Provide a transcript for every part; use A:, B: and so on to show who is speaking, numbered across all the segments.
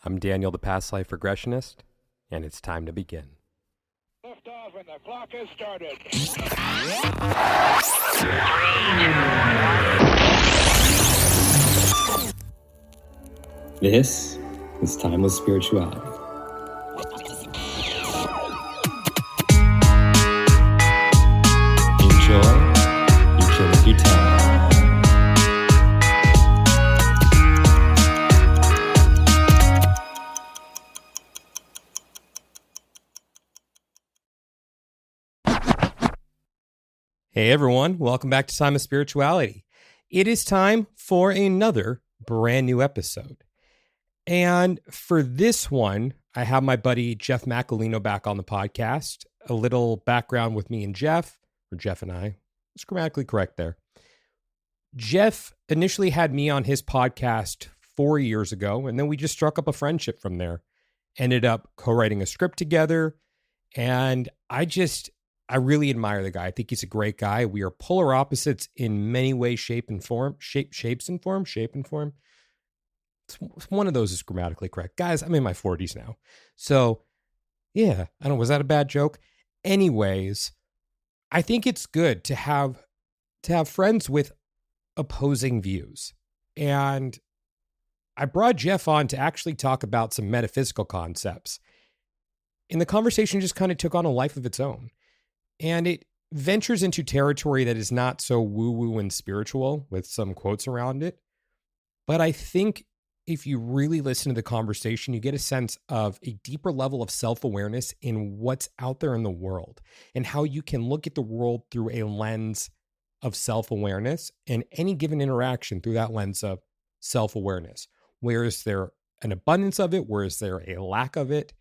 A: I'm Daniel, the past life regressionist, and it's time to begin.
B: Lift off and the clock has started.
A: This is Timeless Spirituality. Enjoy, you can if you tell. Hey everyone, welcome back to Time of Spirituality. It is time for another brand new episode. And for this one, I have my buddy Jeff Macolino back on the podcast. A little background with me and Jeff, or Jeff and I. It's grammatically correct there. Jeff initially had me on his podcast 4 years ago, and then we just struck up a friendship from there. Ended up co-writing a script together, and I really admire the guy. I think he's a great guy. We are polar opposites in many ways, shape and form. Shape and form. One of those is grammatically correct. Guys, I'm in my 40s now. So, yeah, I don't know, was that a bad joke? Anyways, I think it's good to have friends with opposing views. And I brought Jeff on to actually talk about some metaphysical concepts. And the conversation just kind of took on a life of its own. And it ventures into territory that is not so woo-woo and spiritual with some quotes around it. But I think if you really listen to the conversation, you get a sense of a deeper level of self-awareness in what's out there in the world and how you can look at the world through a lens of self-awareness and any given interaction through that lens of self-awareness. Where is there an abundance of it? Where is there a lack of it?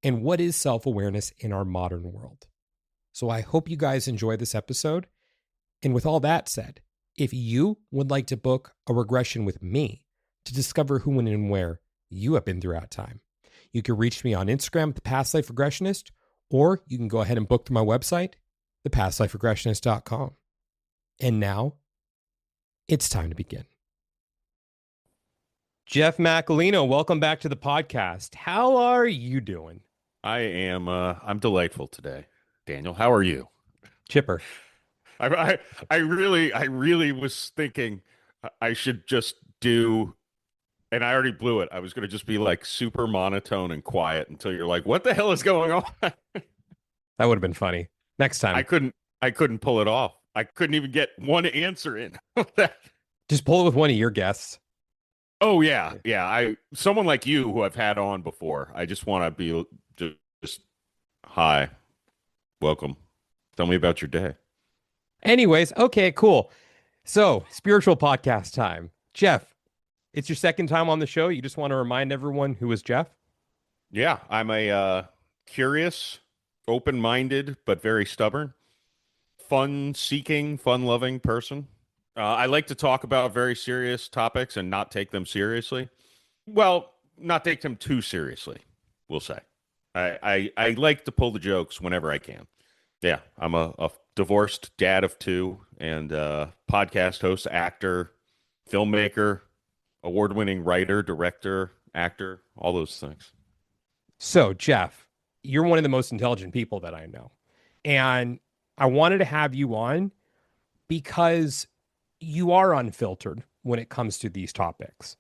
A: And what is self-awareness in our modern world? So I hope you guys enjoy this episode. And with all that said, if you would like to book a regression with me to discover who, when, and where you have been throughout time, you can reach me on Instagram at The Past Life Regressionist, or you can go ahead and book through my website, thepastliferegressionist.com. And now, it's time to begin. Jeff Macolino, welcome back to the podcast. How are you doing?
C: I'm delightful today. Daniel, how are you?
A: Chipper.
C: I really was thinking I should just do, and I already blew it. I was going to just be like super monotone and quiet until you're like, what the hell is going on?
A: That would have been funny. Next time.
C: I couldn't pull it off. I couldn't even get one answer in.
A: Just pull it with one of your guests.
C: Oh yeah. Yeah. Someone like you who I've had on before. I just want to be just hi. Welcome. Tell me about your day.
A: Anyways, okay, cool. So, spiritual podcast time. Jeff, it's your second time on the show. You just want to remind everyone who is Jeff?
C: Yeah, I'm a curious, open-minded, but very stubborn, fun-seeking, fun-loving person. I like to talk about very serious topics and not take them seriously. Well, not take them too seriously, we'll say. I like to pull the jokes whenever I can. Yeah, I'm a divorced dad of two and podcast host, actor, filmmaker, award-winning writer, director, actor, all those things.
A: So, Jeff, you're one of the most intelligent people that I know. And I wanted to have you on because you are unfiltered when it comes to these topics.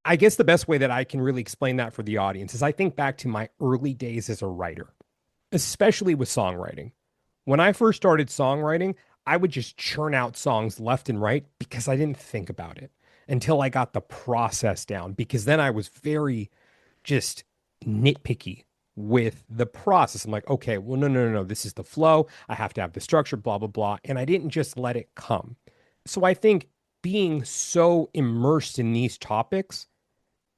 A: I guess the best way that I can really explain that for the audience is I think back to my early days as a writer, especially with songwriting. When I first started songwriting, I would just churn out songs left and right because I didn't think about it until I got the process down, because then I was very just nitpicky with the process. I'm like, okay, well, no, this is the flow. I have to have the structure, blah, blah, blah. And I didn't just let it come. So I think being so immersed in these topics,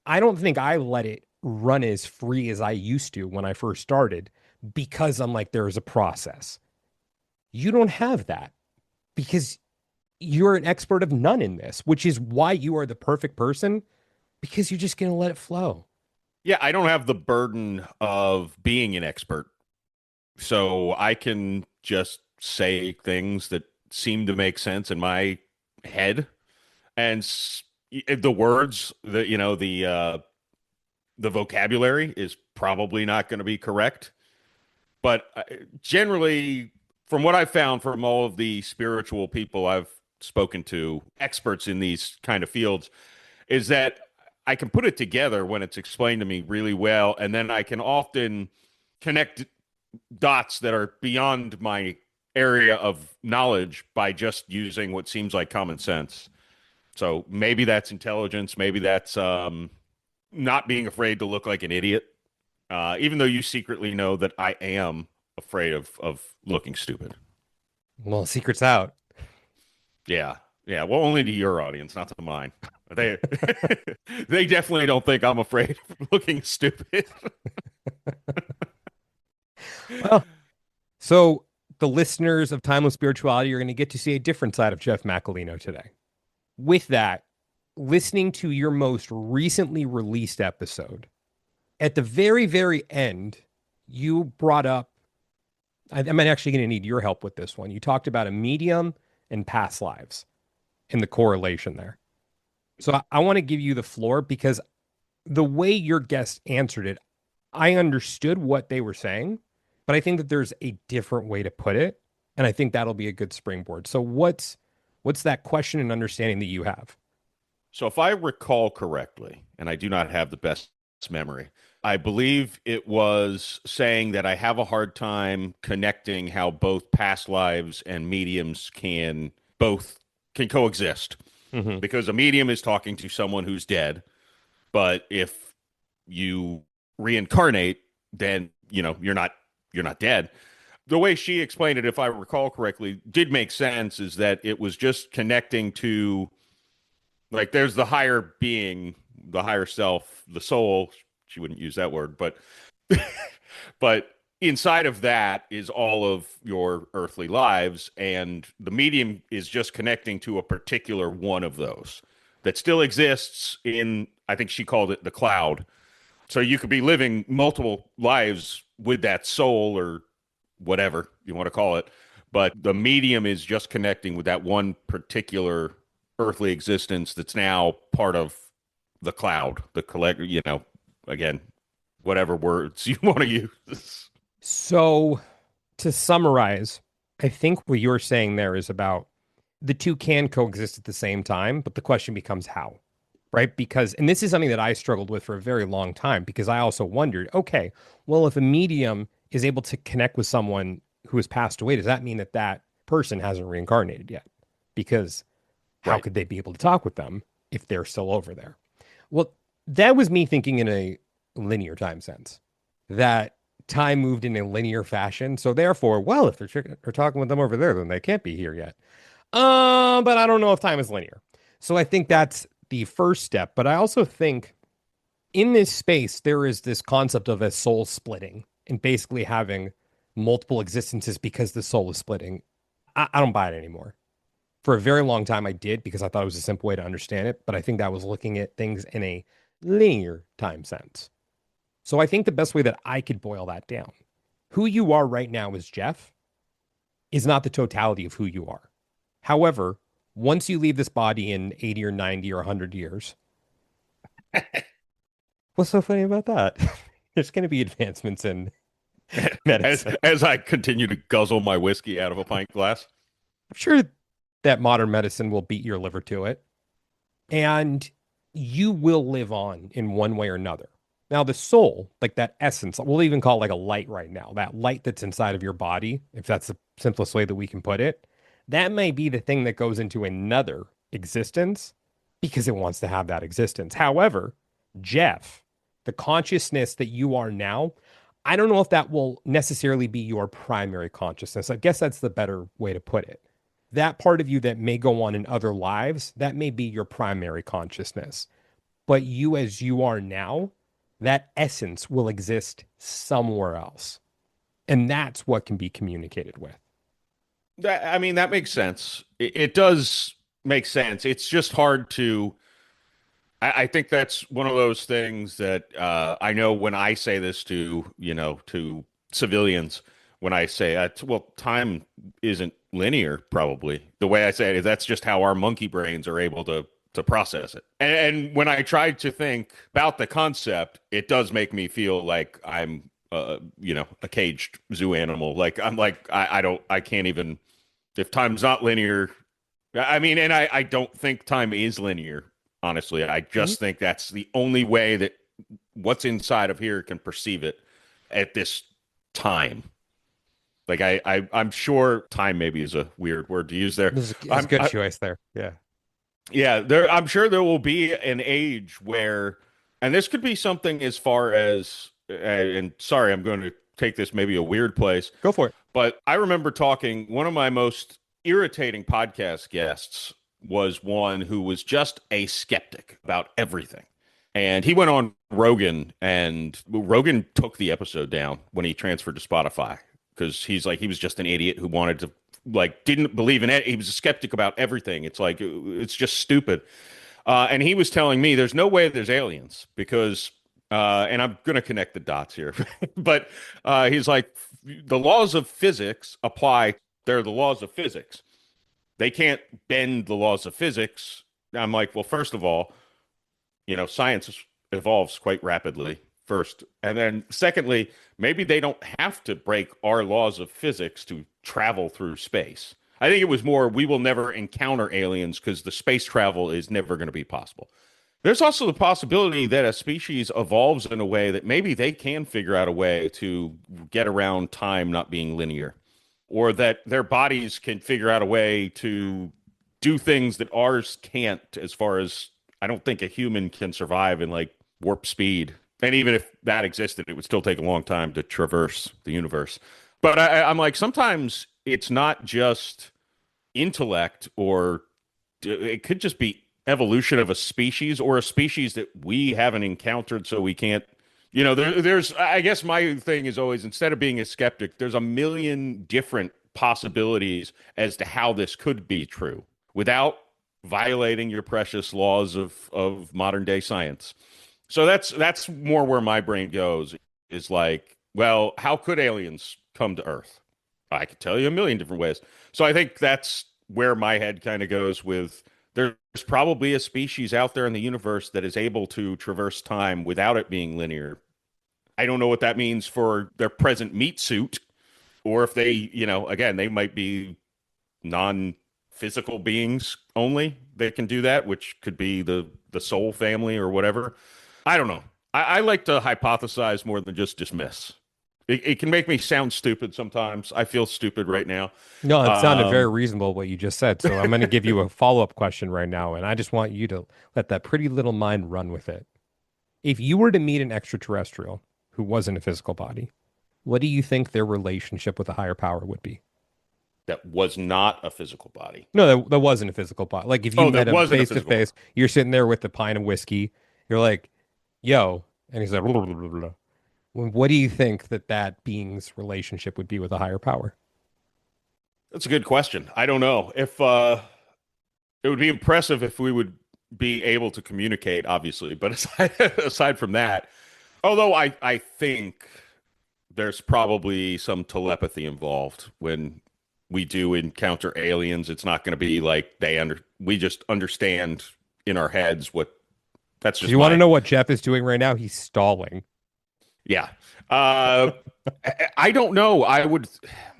A: I don't think I let it run as free as I used to when I first started, because I'm like, there's a process. You don't have that because you're an expert of none in this, which is why you are the perfect person, because you're just going to let it flow.
C: Yeah, I don't have the burden of being an expert. So I can just say things that seem to make sense in my head. And the words, the the vocabulary is probably not going to be correct. But generally, from what I've found from all of the spiritual people I've spoken to, experts in these kind of fields, is that I can put it together when it's explained to me really well, and then I can often connect dots that are beyond my area of knowledge by just using what seems like common sense. So maybe that's intelligence, maybe that's not being afraid to look like an idiot, even though you secretly know that I am afraid of looking stupid.
A: Well, secret's out.
C: Yeah. Yeah. Well, only to your audience, not to mine. They they definitely don't think I'm afraid of looking stupid.
A: Well, so the listeners of Timeless Spirituality are going to get to see a different side of Jeff Macolino today. With that, listening to your most recently released episode, at the very, very end, you brought up, I'm actually going to need your help with this one. You talked about a medium and past lives and the correlation there. So I want to give you the floor because the way your guest answered it, I understood what they were saying, but I think that there's a different way to put it. And I think that'll be a good springboard. So what's that question and understanding that you have?
C: So if I recall correctly, and I do not have the best memory, I believe it was saying that I have a hard time connecting how both past lives and mediums can coexist.
A: Mm-hmm.
C: Because a medium is talking to someone who's dead, but if you reincarnate, then you're not dead. The way she explained it, if I recall correctly, did make sense, is that it was just connecting to, like, there's the higher being, the higher self, the soul. She wouldn't use that word, but but inside of that is all of your earthly lives, and the medium is just connecting to a particular one of those that still exists in, I think she called it the cloud. So you could be living multiple lives with that soul or whatever you want to call it, but the medium is just connecting with that one particular earthly existence that's now part of the cloud, the collector, again, whatever words you want to use.
A: So to summarize, I think what you're saying there is about the two can coexist at the same time, but the question becomes how, right? Because, and this is something that I struggled with for a very long time, because I also wondered, okay, well, if a medium is able to connect with someone who has passed away, does that mean that that person hasn't reincarnated yet? Because how could they be able to talk with them if they're still over there? Well, that was me thinking in a linear time sense, that time moved in a linear fashion. So therefore, well, if they're talking with them over there, then they can't be here yet. But I don't know if time is linear. So I think that's the first step. But I also think in this space, there is this concept of a soul splitting and basically having multiple existences because the soul is splitting. I don't buy it anymore. For a very long time, I did, because I thought it was a simple way to understand it. But I think that was looking at things in a linear time sense. So I think the best way that I could boil that down, who you are right now as Jeff is not the totality of who you are. However, once you leave this body in 80 or 90 or 100 years, what's so funny about that? There's going to be advancements in medicine.
C: As I continue to guzzle my whiskey out of a pint glass.
A: I'm sure that modern medicine will beat your liver to it. And you will live on in one way or another. Now, the soul, like that essence, we'll even call it like a light right now, that light that's inside of your body, if that's the simplest way that we can put it, that may be the thing that goes into another existence because it wants to have that existence. However, Jeff, the consciousness that you are now, I don't know if that will necessarily be your primary consciousness. I guess that's the better way to put it. That part of you that may go on in other lives, that may be your primary consciousness. But you as you are now, that essence will exist somewhere else. And that's what can be communicated with.
C: I mean, that makes sense. It does make sense. It's just hard to... I think that's one of those things that I know when I say this to civilians, when I say, well, time isn't linear, probably. The way I say it is that's just how our monkey brains are able to to process it. And when I tried to think about the concept, it does make me feel like I'm, a caged zoo animal. Like I can't even, if time's not linear. I mean, and I don't think time is linear, honestly. I just think that's the only way that what's inside of here can perceive it at this time. Like I'm sure time maybe is a weird word to use there.
A: It's a good choice there. Yeah.
C: Yeah, I'm sure there will be an age where, and this could be something as far as, and sorry, I'm going to take this maybe a weird place.
A: Go for it.
C: But I remember talking, one of my most irritating podcast guests was one who was just a skeptic about everything. And he went on Rogan, and Rogan took the episode down when he transferred to Spotify because he's like, he was just an idiot who wanted to, like, didn't believe in it. He was a skeptic about everything. It's like, it's just stupid. And he was telling me there's no way there's aliens because, and I'm going to connect the dots here, but he's like, the laws of physics apply. They're the laws of physics. They can't bend the laws of physics. I'm like, well, first of all, science evolves quite rapidly first. And then secondly, maybe they don't have to break our laws of physics to travel through space. I think it was more, we will never encounter aliens because the space travel is never going to be possible. There's also the possibility that a species evolves in a way that maybe they can figure out a way to get around time not being linear, or that their bodies can figure out a way to do things that ours can't, as far as I don't think a human can survive in like warp speed. And even if that existed, it would still take a long time to traverse the universe. But I'm like, sometimes it's not just intellect, or it could just be evolution of a species, or a species that we haven't encountered, so we can't, there's, I guess my thing is always, instead of being a skeptic, there's a million different possibilities as to how this could be true without violating your precious laws of modern day science. So that's more where my brain goes, is like, well, how could aliens come to Earth? I could tell you a million different ways. So I think that's where my head kind of goes with, there's probably a species out there in the universe that is able to traverse time without it being linear. I don't know what that means for their present meat suit, or if they, again, they might be non-physical beings only that can do that, which could be the soul family or whatever. I don't know. I like to hypothesize more than just dismiss. It can make me sound stupid sometimes. I feel stupid right now.
A: No, it sounded very reasonable what you just said. So I'm going to give you a follow-up question right now, and I just want you to let that pretty little mind run with it. If you were to meet an extraterrestrial who wasn't a physical body, what do you think their relationship with a higher power would be?
C: That was not a physical body.
A: No, that wasn't a physical body. Like if you met him face to face, you're sitting there with a pint of whiskey, you're like, yo, and he's like, blah, blah, blah, blah. What do you think that being's relationship would be with a higher power?
C: That's a good question. I don't know. If it would be impressive if we would be able to communicate, obviously. But aside from that, although I think there's probably some telepathy involved when we do encounter aliens. It's not going to be like we just understand in our heads what. That's just.
A: You want to know what Jeff is doing right now? He's stalling.
C: Yeah. I don't know. I would.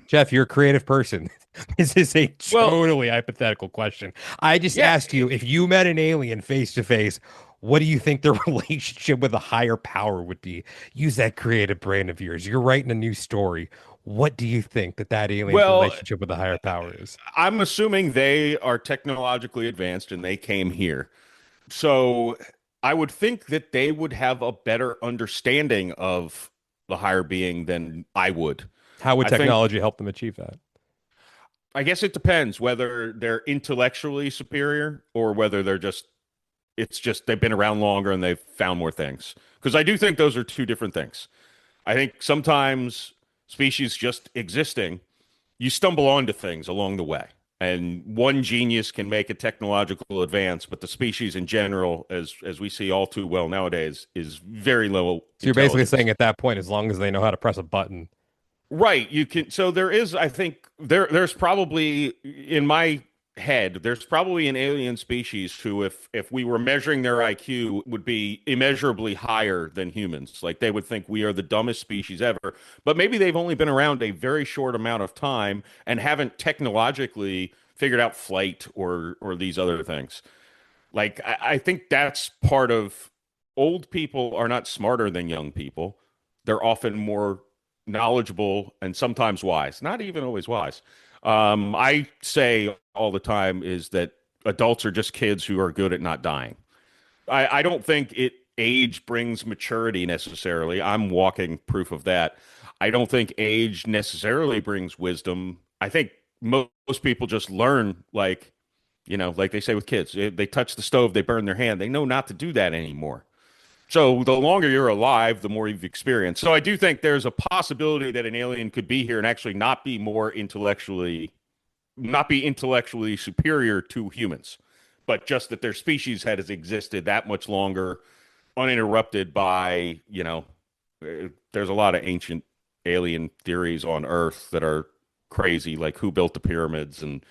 A: Jeff, you're a creative person. This is a totally hypothetical question. I just asked you, if you met an alien face to face, what do you think their relationship with a higher power would be? Use that creative brain of yours. You're writing a new story. What do you think that alien relationship with a higher power is?
C: I'm assuming they are technologically advanced and they came here. So I would think that they would have a better understanding of the higher being than I would.
A: How would technology help them achieve that?
C: I guess it depends whether they're intellectually superior or whether it's just they've been around longer and they've found more things. Because I do think those are two different things. I think sometimes species just existing, you stumble onto things along the way. And one genius can make a technological advance, but the species in general, as we see all too well nowadays, is very low.
A: So you're basically saying at that point, as long as they know how to press a button.
C: Right. You can. So there is, I think, there's probably, in my head, there's probably an alien species who, if we were measuring their IQ, would be immeasurably higher than humans. Like they would think we are the dumbest species ever. But maybe they've only been around a very short amount of time and haven't technologically figured out flight or these other things. Like I think that's part of old people are not smarter than young people. They're often more knowledgeable and sometimes wise, not even always wise. I say all the time is that adults are just kids who are good at not dying. I don't think age brings maturity necessarily. I'm walking proof of that. I don't think age necessarily brings wisdom. I think most people just learn, like, like they say with kids, they touch the stove, they burn their hand. They know not to do that anymore. So the longer you're alive, the more you've experienced. So I do think there's a possibility that an alien could be here and actually not be intellectually superior to humans, but just that their species has existed that much longer, uninterrupted by, there's a lot of ancient alien theories on Earth that are crazy, like who built the pyramids. And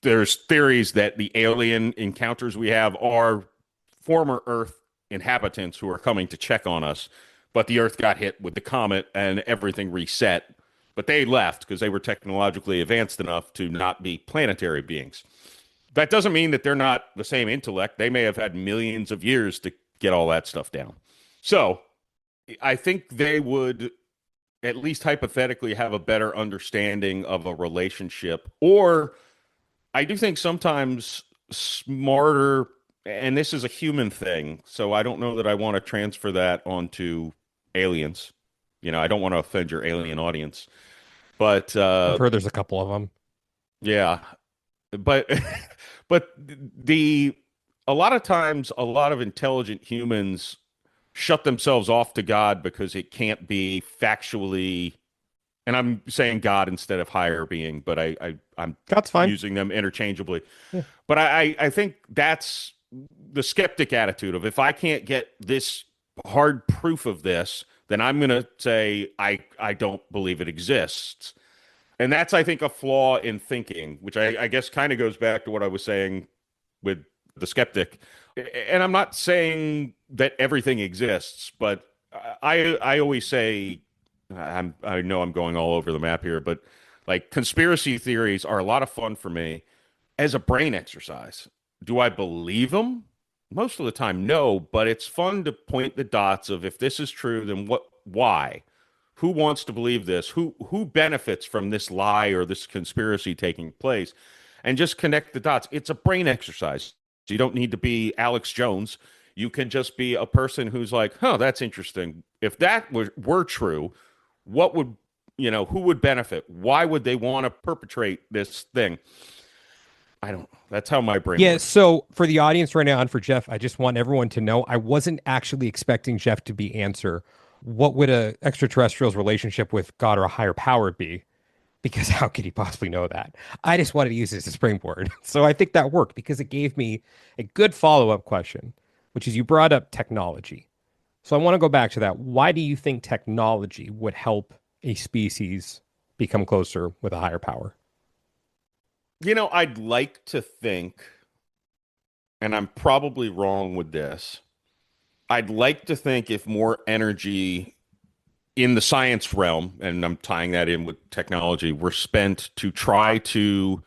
C: there's theories that the alien encounters we have are former Earth inhabitants who are coming to check on us, but the Earth got hit with the comet and everything reset. But they left because they were technologically advanced enough to not be planetary beings. That doesn't mean that they're not the same intellect. They may have had millions of years to get all that stuff down. So I think they would, at least hypothetically, have a better understanding of a relationship. Or I do think sometimes smarter, and this is a human thing, so I don't know that I want to transfer that onto aliens. I don't want to offend your alien audience, but
A: I've heard there's a couple of them.
C: Yeah, but but a lot of times, a lot of intelligent humans shut themselves off to God because it can't be factually. And I'm saying God instead of higher being, but I'm
A: That's fine.
C: using them interchangeably.
A: Yeah.
C: But I think that's the skeptic attitude of, if I can't get this hard proof of this, then I'm going to say I don't believe it exists. And that's, I think, a flaw in thinking, which I guess kind of goes back to what I was saying with the skeptic. And I'm not saying that everything exists, but I always say, I know I'm going all over the map here, but like conspiracy theories are a lot of fun for me as a brain exercise. Do I believe them? Most of the time, no, but it's fun to point the dots of, if this is true, then what, why? Who wants to believe this? Who benefits from this lie or this conspiracy taking place? And just connect the dots. It's a brain exercise. You don't need to be Alex Jones. You can just be a person who's like, that's interesting. If that were true, what would, who would benefit? Why would they want to perpetrate this thing? I don't, that's how my brain works.
A: So for the audience right now and for Jeff, I just want everyone to know I wasn't actually expecting Jeff to answer what would a extraterrestrial's relationship with God or a higher power be? Because how could he possibly know that? I just wanted to use this as a springboard. So I think that worked because it gave me a good follow-up question, which is, you brought up technology. So I want to go back to that. Why do you think technology would help a species become closer with a higher power?
C: I'd like to think, and I'm probably wrong with this, I'd like to think if more energy in the science realm, and I'm tying that in with technology, were spent to try to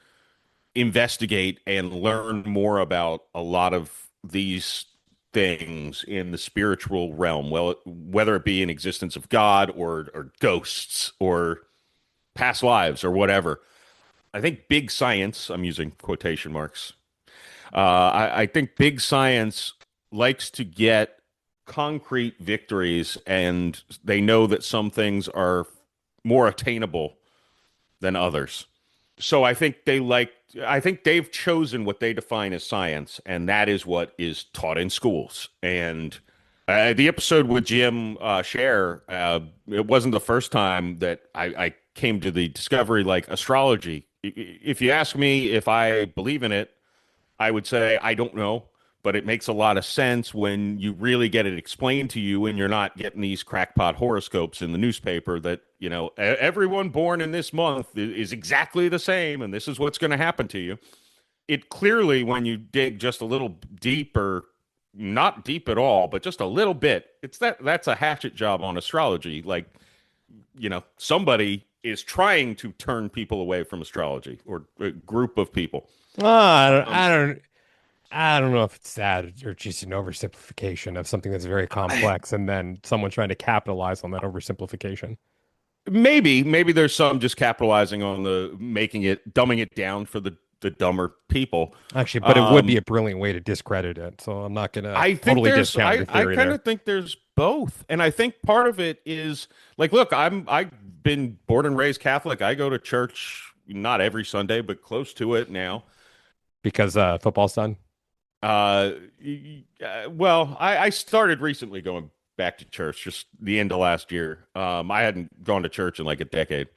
C: investigate and learn more about a lot of these things in the spiritual realm, well, whether it be an existence of God or ghosts or past lives or whatever. I think big science, I'm using quotation marks, I think big science likes to get concrete victories, and they know that some things are more attainable than others. So I think they've chosen what they define as science, and that is what is taught in schools. And the episode with Jim Scher, it wasn't the first time that I came to the discovery, like astrology. If you ask me if I believe in it, I would say I don't know, but it makes a lot of sense when you really get it explained to you and you're not getting these crackpot horoscopes in the newspaper that, everyone born in this month is exactly the same and this is what's going to happen to you. it clearly, when you dig just a little deeper, not deep at all, but just a little bit, that's a hatchet job on astrology. Like, somebody is trying to turn people away from astrology, or a group of people.
A: I don't know if it's that or just an oversimplification of something that's very complex, and then someone trying to capitalize on that oversimplification.
C: Maybe there's some just capitalizing on dumbing it down for the dumber people.
A: Actually, but it would be a brilliant way to discredit it. So I'm not gonna
C: I think
A: totally
C: there's
A: discount your
C: I
A: theory
C: kind
A: there.
C: of think there's both, and I think part of it is like, look, I've been born and raised Catholic. I go to church not every Sunday, but close to it now.
A: Because football's done.
C: Well, I started recently going back to church, just the end of last year. I hadn't gone to church in like a decade,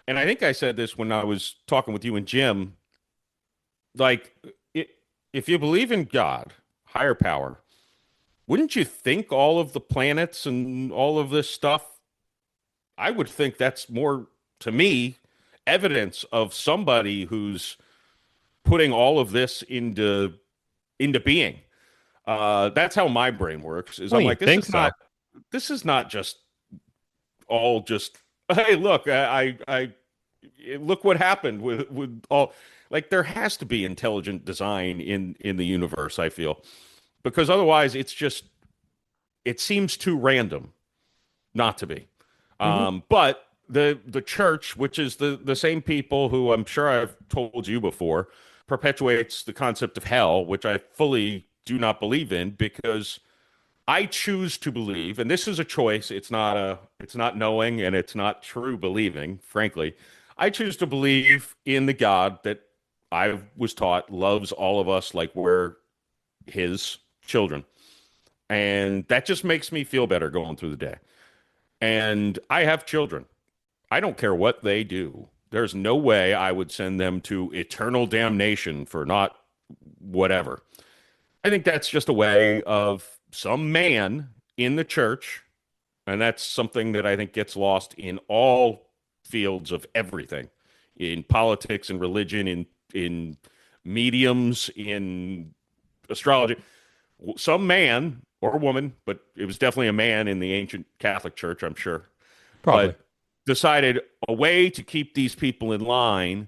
C: and I think I said this when I was talking with you and Jim. Like, if you believe in God, higher power, wouldn't you think all of the planets and all of this stuff? I would think that's more, to me, evidence of somebody who's putting all of this into being. That's how my brain works. Is
A: Well,
C: I'm
A: you
C: like,
A: think so?
C: this is not just all just, hey, look, I look what happened with all. Like, there has to be intelligent design in the universe, I feel, because otherwise it seems too random not to be. But the church, which is the same people who I'm sure I've told you before, perpetuates the concept of hell, which I fully do not believe in, because I choose to believe, and this is a choice. It's not knowing, and it's not true believing, frankly. I choose to believe in the God that I was taught loves all of us like we're his children. And that just makes me feel better going through the day. And I have children. I don't care what they do. There's no way I would send them to eternal damnation for not whatever. I think that's just a way of some man in the church, and that's something that I think gets lost in all fields of everything, in politics and religion, in mediums, in astrology. Some man or woman, but it was definitely a man in the ancient Catholic Church, I'm sure,
A: Probably.
C: but decided a way to keep these people in line,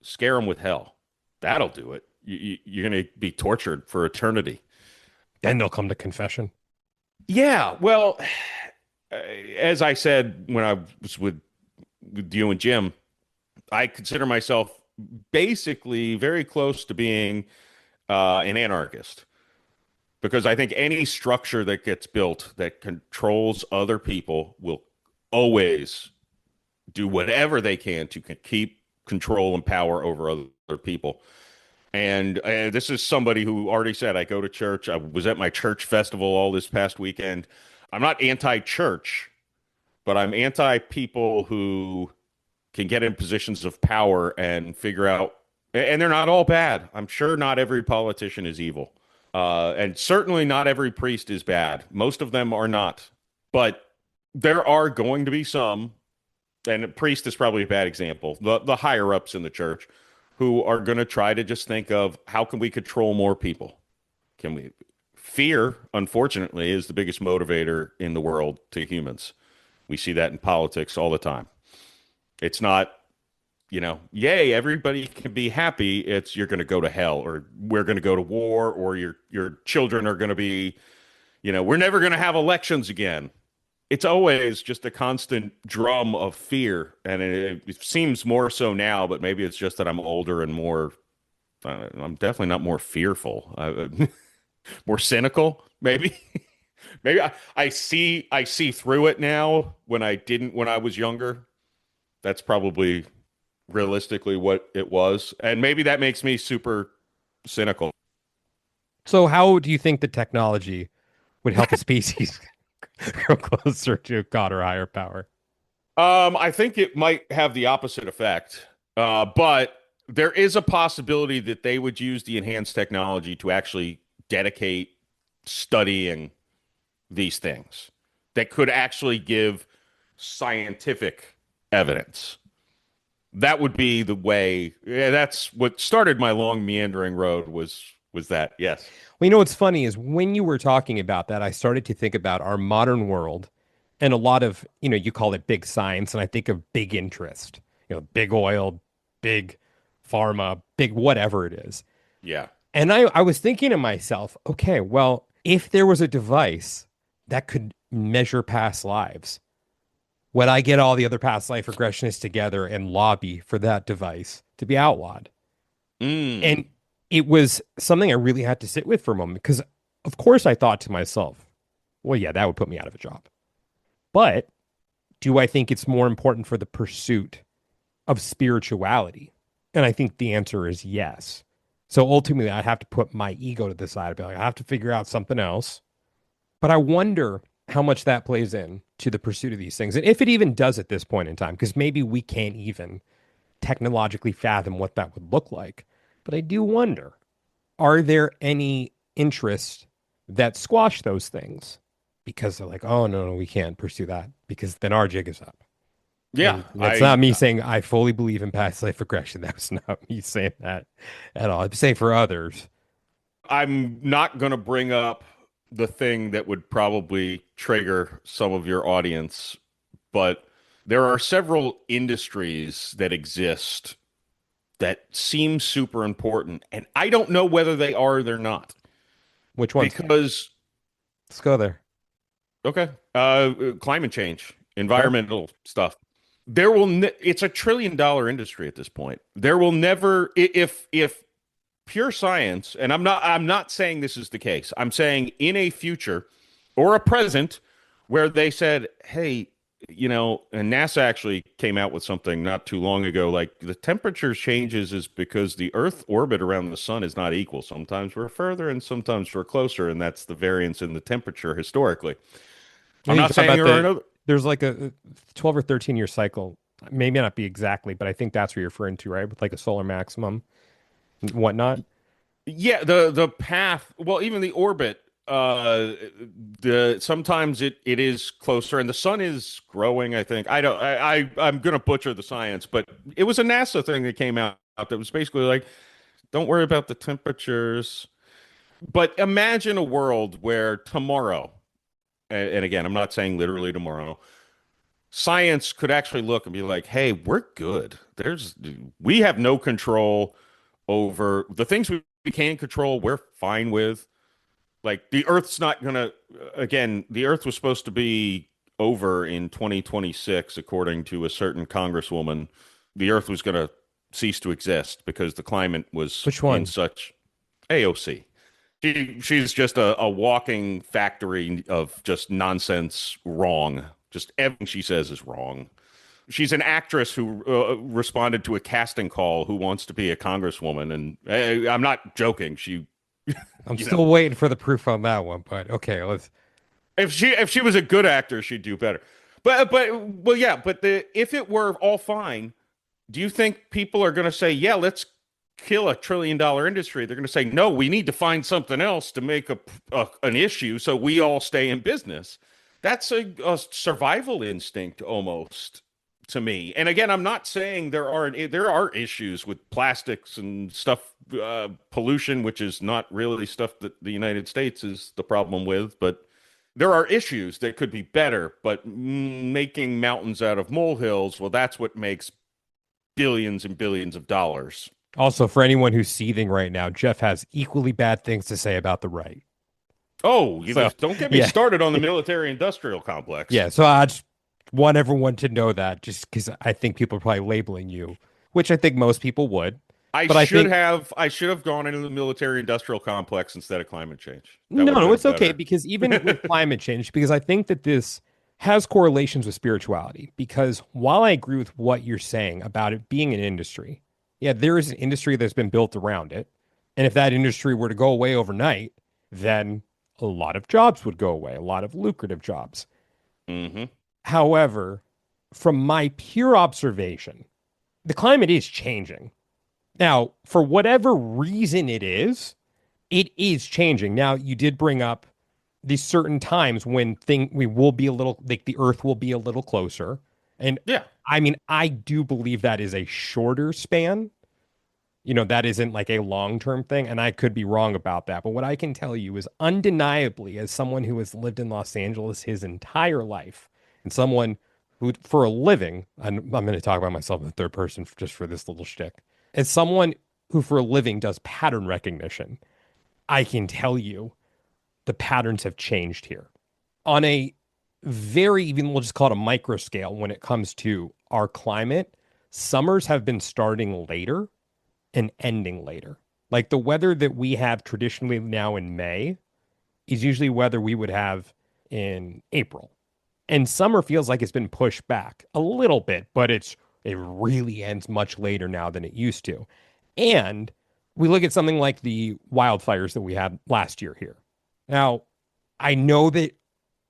C: scare them with hell. That'll do it. You're going to be tortured for eternity.
A: Then they'll come to confession.
C: Yeah, well, as I said when I was with you and Jim, I consider myself basically very close to being an anarchist, because I think any structure that gets built that controls other people will always do whatever they can to keep control and power over other people. And this is somebody who already said, I go to church. I was at my church festival all this past weekend. I'm not anti-church, but I'm anti-people who can get in positions of power and figure out, and they're not all bad. I'm sure not every politician is evil. And certainly not every priest is bad. Most of them are not. But there are going to be some, and a priest is probably a bad example, the higher ups in the church, who are going to try to just think of, how can we control more people? Can we? Fear, unfortunately, is the biggest motivator in the world to humans. We see that in politics all the time. It's not, yay, everybody can be happy. It's, you're going to go to hell, or we're going to go to war, or your children are going to be, we're never going to have elections again. It's always just a constant drum of fear, and it seems more so now, but maybe it's just that I'm older and more, I'm definitely not more fearful, more cynical, maybe. Maybe I see through it now when I didn't when I was younger. That's probably realistically what it was, and maybe that makes me super cynical.
A: So how do you think the technology would help a species grow closer to God or higher power?
C: I think it might have the opposite effect, but there is a possibility that they would use the enhanced technology to actually dedicate studying these things that could actually give scientific evidence. that would be the way. Yeah, that's what started my long meandering road was that. Yes.
A: Well, what's funny is when you were talking about that, I started to think about our modern world and a lot of, you call it big science, and I think of big interest, big oil, big pharma, big whatever it is.
C: Yeah.
A: And I was thinking to myself, okay, well, if there was a device that could measure past lives, would I get all the other past life regressionists together and lobby for that device to be outlawed? And it was something I really had to sit with for a moment because, of course, I thought to myself, well, yeah, that would put me out of a job. But do I think it's more important for the pursuit of spirituality? And I think the answer is yes. So ultimately, I'd have to put my ego to the side. I'd be like, I have to figure out something else. But I wonder how much that plays in to the pursuit of these things. And if it even does at this point in time, because maybe we can't even technologically fathom what that would look like. But I do wonder, are there any interests that squash those things? Because they're like, oh, no, we can't pursue that because then our jig is up.
C: Yeah.
A: And that's not me saying I fully believe in past life regression. That was not me saying that at all. I'm saying for others.
C: I'm not going to bring up the thing that would probably trigger some of your audience, but there are several industries that exist that seem super important, and I don't know whether they are or they're not.
A: Which ones?
C: Because
A: let's go there.
C: Okay. Climate change, environmental stuff. There will it's $1 trillion industry at this point. There will never if pure science, and I'm not saying this is the case. I'm saying in a future or a present where they said, hey, and NASA actually came out with something not too long ago, like the temperature changes is because the Earth orbit around the sun is not equal. Sometimes we're further and sometimes we're closer, and that's the variance in the temperature historically. I'm not saying
A: there's like a 12 or 13-year cycle. Maybe not be exactly, but I think that's what you're referring to, right? With like a solar maximum and whatnot.
C: Yeah, the path, well, even the orbit, sometimes it is closer, and the sun is growing, I think. I'm gonna butcher the science, but it was a NASA thing that came out that was basically like, don't worry about the temperatures. But imagine a world where tomorrow, and again, I'm not saying literally tomorrow, science could actually look and be like, hey, we're good. We have no control over the things we can control. We're fine with. Like, the Earth's not gonna, again, the Earth was supposed to be over in 2026, according to a certain congresswoman. The Earth was gonna cease to exist because the climate was
A: Which one?
C: in such AOC. She's just a walking factory of just nonsense wrong. Just everything she says is wrong. She's an actress who responded to a casting call who wants to be a congresswoman. And I'm not joking.
A: I'm still waiting for the proof on that one, but okay, let's.
C: If she was a good actor, she'd do better. But if it were all fine, do you think people are going to say, yeah, let's kill $1 trillion industry? They're going to say, no, we need to find something else to make an issue so we all stay in business. That's a survival instinct almost to me. And again, I'm not saying there are issues with plastics and stuff, pollution, which is not really stuff that the United States is the problem with, but there are issues that could be better. But making mountains out of molehills, well, that's what makes billions and billions of dollars.
A: Also, for anyone who's seething right now, Jeff has equally bad things to say about the right.
C: Oh, don't get me started on the military-industrial complex.
A: Yeah, so I just want everyone to know that, just because I think people are probably labeling you, which I think most people would.
C: I should have gone into the military-industrial complex instead of climate change.
A: No, it's okay, because even with climate change, because I think that this has correlations with spirituality, because while I agree with what you're saying about it being an industry, yeah, there is an industry that's been built around it. And if that industry were to go away overnight, then a lot of jobs would go away, a lot of lucrative jobs.
C: Mm-hmm.
A: However, from my pure observation, the climate is changing. Now, for whatever reason it is changing. Now, you did bring up these certain times when we will be a little, like the Earth will be a little closer. And
C: Yeah.
A: I mean, I do believe that is a shorter span. You know, that isn't like a long-term thing, and I could be wrong about that. But what I can tell you is undeniably, as someone who has lived in Los Angeles his entire life, and someone who, for a living, I'm going to talk about myself in the third person just for this little shtick, as someone who for a living does pattern recognition, I can tell you the patterns have changed here. On a very, even we'll just call it a micro scale when it comes to our climate, summers have been starting later and ending later. Like the weather that we have traditionally now in May is usually weather we would have in April. And summer feels like it's been pushed back a little bit, but it really ends much later now than it used to. And we look at something like the wildfires that we had last year here. Now, I know that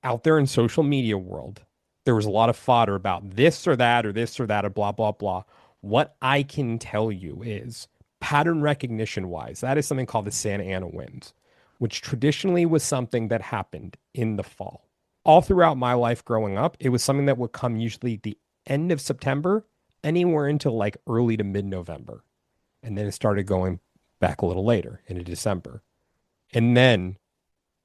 A: out there in social media world, there was a lot of fodder about this or that or this or that or blah, blah, blah. What I can tell you is pattern recognition wise, that is something called the Santa Ana winds, which traditionally was something that happened in the fall. All throughout my life growing up, it was something that would come usually the end of September, anywhere until like early to mid-November. And then it started going back a little later into December. And then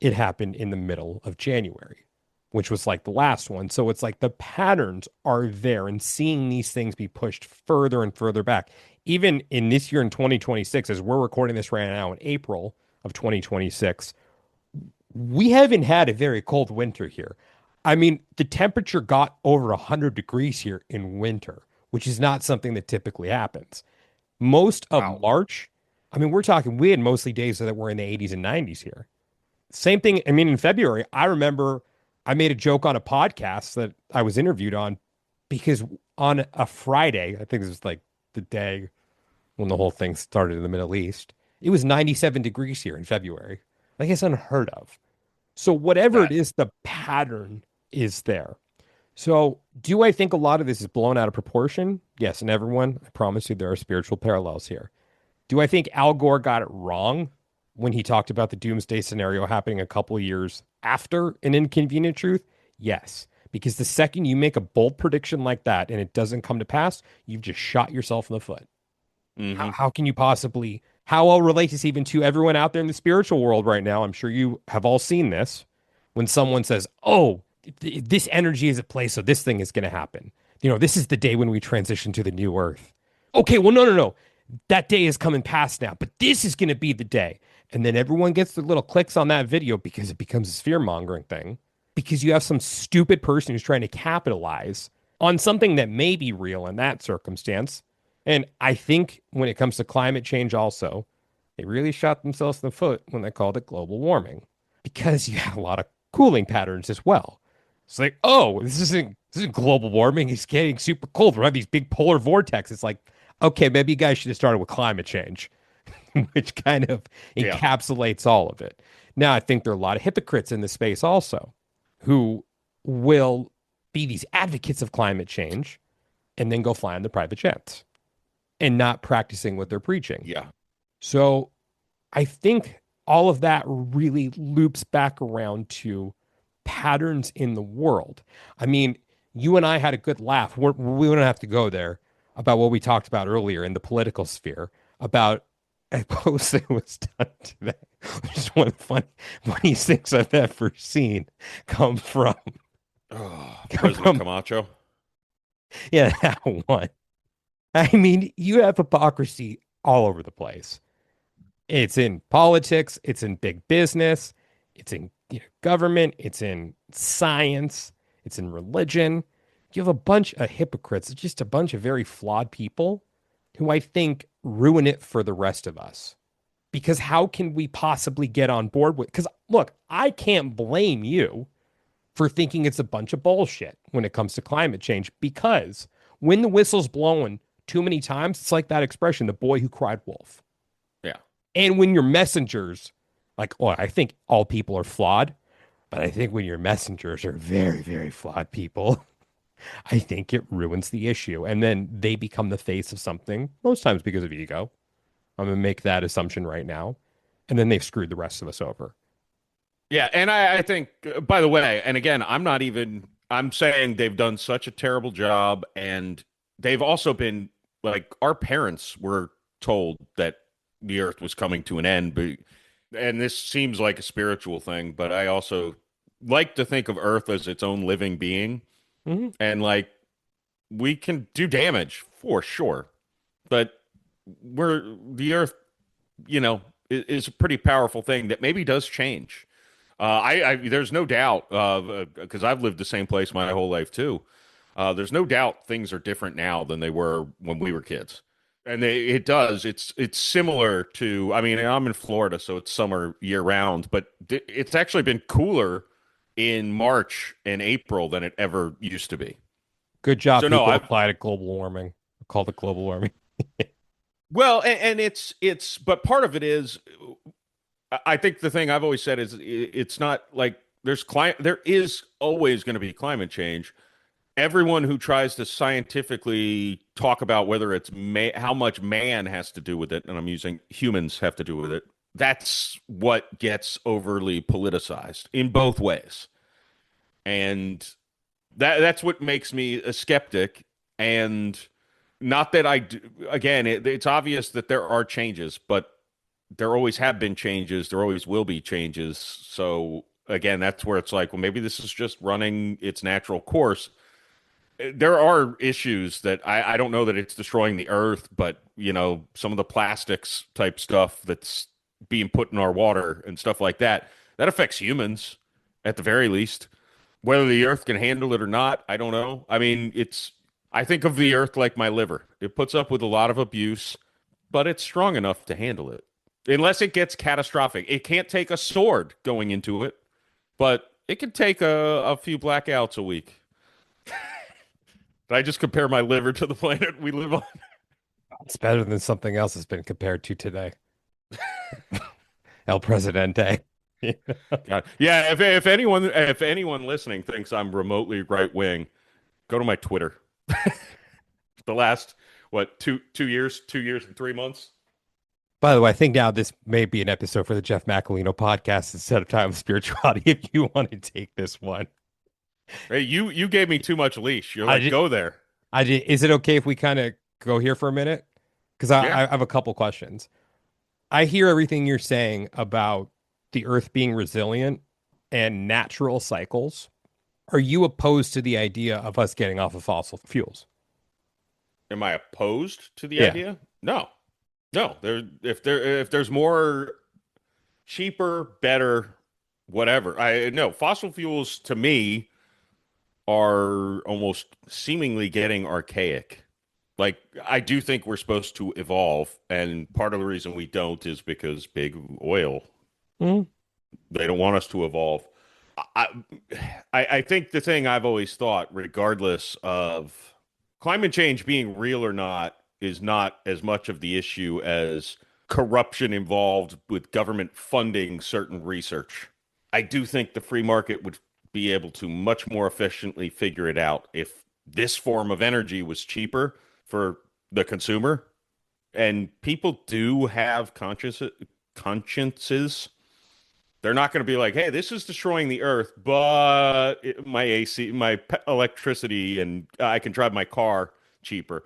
A: it happened in the middle of January, which was like the last one. So it's like the patterns are there, and seeing these things be pushed further and further back. Even in this year in 2026, as we're recording this right now in April of 2026, we haven't had a very cold winter here. I mean, the temperature got over 100 degrees here in winter, which is not something that typically happens. Most of
C: Wow.
A: March, I mean, we're talking, we had mostly days that were in the 80s and 90s here. Same thing. I mean, in February, I remember I made a joke on a podcast that I was interviewed on because on a Friday, I think this was like the day when the whole thing started in the Middle East, it was 97 degrees here in February. Like it's unheard of. So whatever it
C: That
A: is, the pattern is there. So do I think a lot of this is blown out of proportion? Yes. And everyone, I promise you, there are spiritual parallels here. Do I think Al Gore got it wrong when he talked about the doomsday scenario happening a couple of years after an inconvenient truth? Yes. Because the second you make a bold prediction like that and it doesn't come to pass, you've just shot yourself in the foot.
C: hmm
A: How can you possibly, how I'll relate this even to everyone out there in the spiritual world right now? I'm sure you have all seen this when someone says, oh, this energy is at play, so this thing is going to happen. You know, this is the day when we transition to the new earth. Okay, well, no. That day is coming past now, but this is going to be the day. And then everyone gets their little clicks on that video because it becomes a fear mongering thing. Because you have some stupid person who's trying to capitalize on something that may be real in that circumstance. And I think when it comes to climate change, also, they really shot themselves in the foot when they called it global warming because you have a lot of cooling patterns as well. It's like, oh, this isn't global warming. It's getting super cold. We have these big polar vortexes. It's like, okay, maybe you guys should have started with climate change, which kind of
C: Yeah.
A: encapsulates all of it. Now, I think there are a lot of hypocrites in this space also who will be these advocates of climate change and then go fly on the private jets and not practicing what they're preaching.
C: Yeah.
A: So I think all of that really loops back around to patterns in the world. I mean, you and I had a good laugh. We don't have to go there about what we talked about earlier in the political sphere about a post that was done today, which is one of the funniest things I've ever seen come from.
C: Oh,
A: Come
C: President
A: from,
C: Camacho.
A: yeah, that one. I mean, you have hypocrisy all over the place. It's in politics, it's in big business, it's in government, it's in science, it's in religion. You have a bunch of hypocrites, just a bunch of very flawed people who I think ruin it for the rest of us. Because how can we possibly get on board with? Because look, I can't blame you for thinking it's a bunch of bullshit when it comes to climate change. Because when the whistle's blowing too many times, it's like that expression, the boy who cried wolf.
C: Yeah.
A: And when your messengers, like, oh, I think all people are flawed, but I think when your messengers are very, very flawed people, I think it ruins the issue. And then they become the face of something, most times because of ego. I'm going to make that assumption right now. And then they've screwed the rest of us over.
C: Yeah, and I think, by the way, and again, I'm not even, I'm saying they've done such a terrible job, and they've also been like our parents were told that the earth was coming to an end, but and this seems like a spiritual thing, but I also like to think of earth as its own living being,
A: Hmm.
C: and like we can do damage for sure, but we're the earth, is a pretty powerful thing that maybe does change. I there's no doubt because I've lived the same place my whole life too. There's no doubt things are different now than they were when we were kids, and it does. It's similar to. I mean, I'm in Florida, so it's summer year round, but it's actually been cooler in March and April than it ever used to be.
A: Good job,
C: So no,
A: people
C: I
A: apply to global warming. Call it global warming.
C: well, and it's but part of it is I think the thing I've always said is it's not like there is always going to be climate change. Everyone who tries to scientifically talk about whether it's how much man has to do with it, and I'm using humans have to do with it, that's what gets overly politicized in both ways. And that's what makes me a skeptic. And not that I do, again, it's obvious that there are changes, but there always have been changes. There always will be changes. So again, that's where it's like, well, maybe this is just running its natural course. There are issues that I don't know that it's destroying the earth, but some of the plastics type stuff that's being put in our water and stuff like that, that affects humans at the very least. Whether the earth can handle it or not, I don't know. I mean, I think of the earth like my liver. It puts up with a lot of abuse, but it's strong enough to handle it. Unless it gets catastrophic. It can't take a sword going into it, but it can take a few blackouts a week. Did I just compare my liver to the planet we live on?
A: It's better than something else that's been compared to today. El Presidente.
C: God. Yeah, if anyone listening thinks I'm remotely right wing, go to my Twitter. The last what 2 years and 3 months.
A: By the way, I think now this may be an episode for the Jeff Macolino podcast instead of Time of Spirituality if you want to take this one.
C: Hey, you gave me too much leash. You're
A: I
C: like,
A: did-
C: go there.
A: Is it okay if we kind of go here for a minute? Because
C: Yeah.
A: I have a couple questions. I hear everything you're saying about the earth being resilient and natural cycles. Are you opposed to the idea of us getting off of fossil fuels?
C: Am I opposed to the
A: Yeah.
C: idea? No. No. If there's more cheaper, better, whatever. I no, fossil fuels to me are almost seemingly getting archaic. Like I do think we're supposed to evolve, and part of the reason we don't is because big oil,
A: Mhm.
C: they don't want us to evolve. I, I think the thing I've always thought, regardless of climate change being real or not, is not as much of the issue as corruption involved with government funding certain research. I do think the free market would be able to much more efficiently figure it out if this form of energy was cheaper for the consumer. And people do have consciences. They're not going to be like, "Hey, this is destroying the earth, but my AC, my electricity, and I can drive my car cheaper."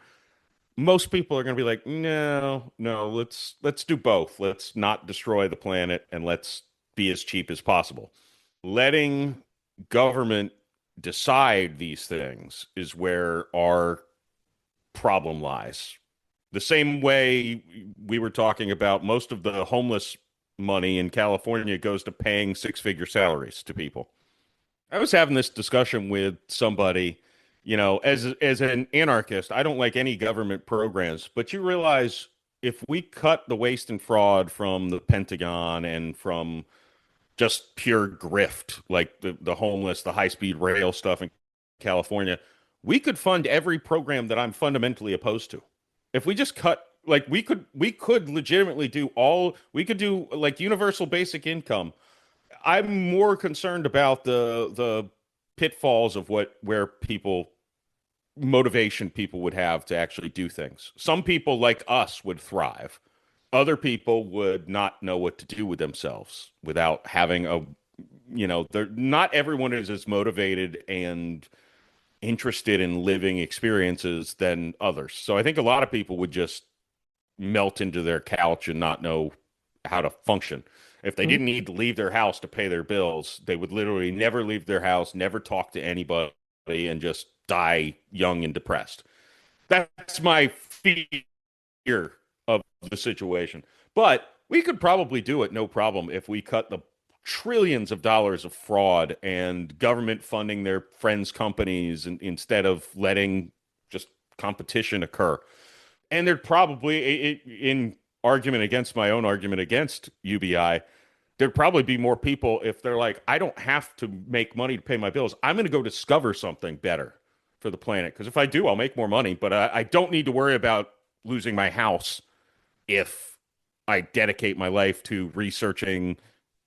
C: Most people are going to be like, "No, no, let's do both. Let's not destroy the planet and let's be as cheap as possible." Letting government decide these things is where our problem lies. The same way we were talking about most of the homeless money in California goes to paying six-figure salaries to people. I was having this discussion with somebody, as an anarchist, I don't like any government programs, but you realize if we cut the waste and fraud from the Pentagon and from just pure grift, like the homeless, the high-speed rail stuff in California, we could fund every program that I'm fundamentally opposed to. If we just cut, like we could legitimately we could do like universal basic income. I'm more concerned about the pitfalls of where people motivation people would have to actually do things. Some people like us would thrive. Other people would not know what to do with themselves without having not everyone is as motivated and interested in living experiences than others. So I think a lot of people would just melt into their couch and not know how to function. If they didn't need to leave their house to pay their bills, they would literally never leave their house, never talk to anybody, and just die young and depressed. That's my fear of the situation. But we could probably do it no problem if we cut the trillions of dollars of fraud and government funding their friends' companies instead of letting just competition occur. And there'd probably, in argument against my own argument against UBI, there'd probably be more people if they're like, I don't have to make money to pay my bills. I'm going to go discover something better for the planet. Because if I do, I'll make more money. But I don't need to worry about losing my house if I dedicate my life to researching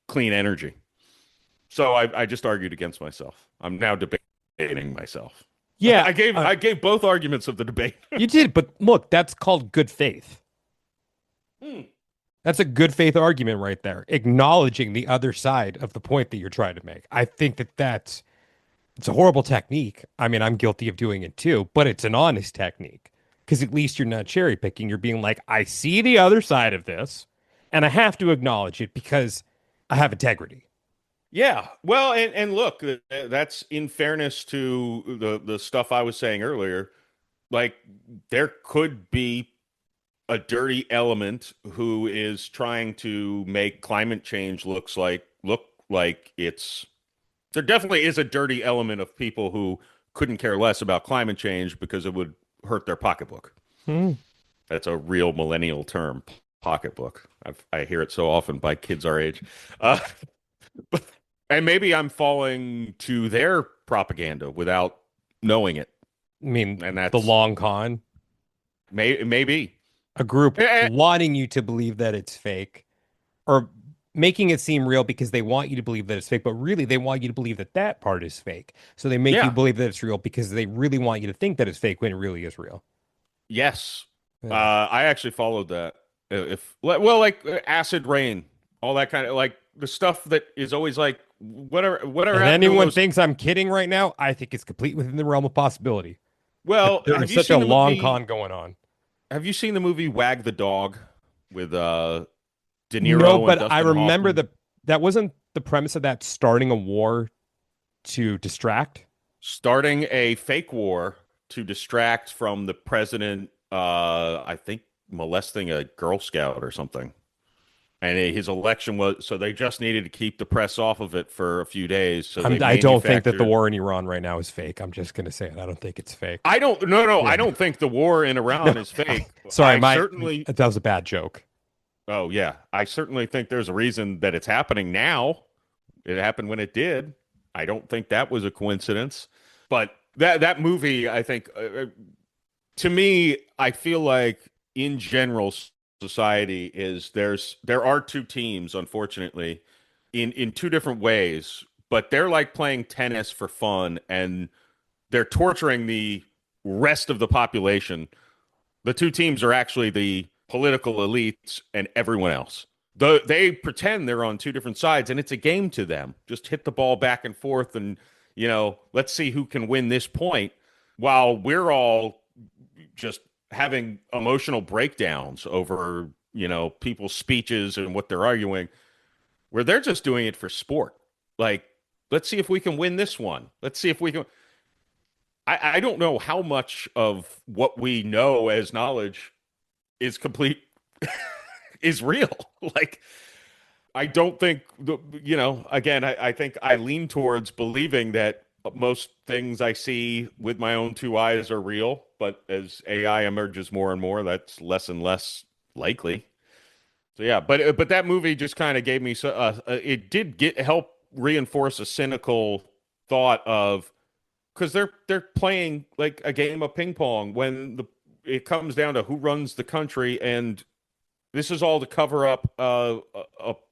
C: clean energy. So I just argued against myself. I'm now debating myself.
A: Yeah,
C: I gave both arguments of the debate.
A: You did, but look, that's called good faith. That's a good faith argument right there, acknowledging the other side of the point that you're trying to make. I think it's a horrible technique. I mean, I'm guilty of doing it too, but it's an honest technique because at least you're not cherry picking. You're being like, I see the other side of this, and I have to acknowledge it because I have integrity.
C: Yeah. Well, and look, that's in fairness to the stuff I was saying earlier. Like, there could be a dirty element who is trying to make climate change look like it's there definitely is a dirty element of people who couldn't care less about climate change because it would hurt their pocketbook. That's a real millennial term, pocketbook. I hear it so often by kids our age. And maybe I'm falling to their propaganda without knowing it.
A: I mean,
C: and that's
A: the long con.
C: Maybe.
A: A group wanting you to believe that it's fake or making it seem real because they want you to believe that it's fake, but really they want you to believe that that part is fake. So they make you believe that it's real because they really want you to think that it's fake when it really is real.
C: Yes. Yeah. I actually followed that. Like acid rain, all that kind of like the stuff that is always like whatever.
A: If anyone thinks I'm kidding right now, I think it's completely within the realm of possibility.
C: Well,
A: there's such a long con going on.
C: Have you seen the movie Wag the Dog with De Niro?
A: No, but I remember that wasn't the premise of that starting a war to distract.
C: Starting a fake war to distract from the president, I think molesting a Girl Scout or something. And his election was, so they just needed to keep the press off of it for a few days. So
A: I don't think that the war in Iran right now is fake. I'm just going to say it. I don't think it's fake.
C: I don't think the war in Iran is fake.
A: Sorry, that was a bad joke.
C: Oh, yeah. I certainly think there's a reason that it's happening now. It happened when it did. I don't think that was a coincidence. But that movie, I think, to me, I feel like in general, society is there are two teams, unfortunately, in two different ways, but they're like playing tennis for fun and they're torturing the rest of the population. The two teams are actually the political elites and everyone else. They pretend they're on two different sides and it's a game to them. Just hit the ball back and forth and, let's see who can win this point while we're all just having emotional breakdowns over, people's speeches and what they're arguing, where they're just doing it for sport. Like, let's see if we can win this one. Let's see if we can. I don't know how much of what we know as knowledge is complete, is real. Like, I don't think, again, I think I lean towards believing that most things I see with my own two eyes are real, but as AI emerges more and more, that's less and less likely. So yeah, but that movie just kind of gave me it did help reinforce a cynical thought of, because they're playing like a game of ping pong when it comes down to who runs the country, and this is all to cover up a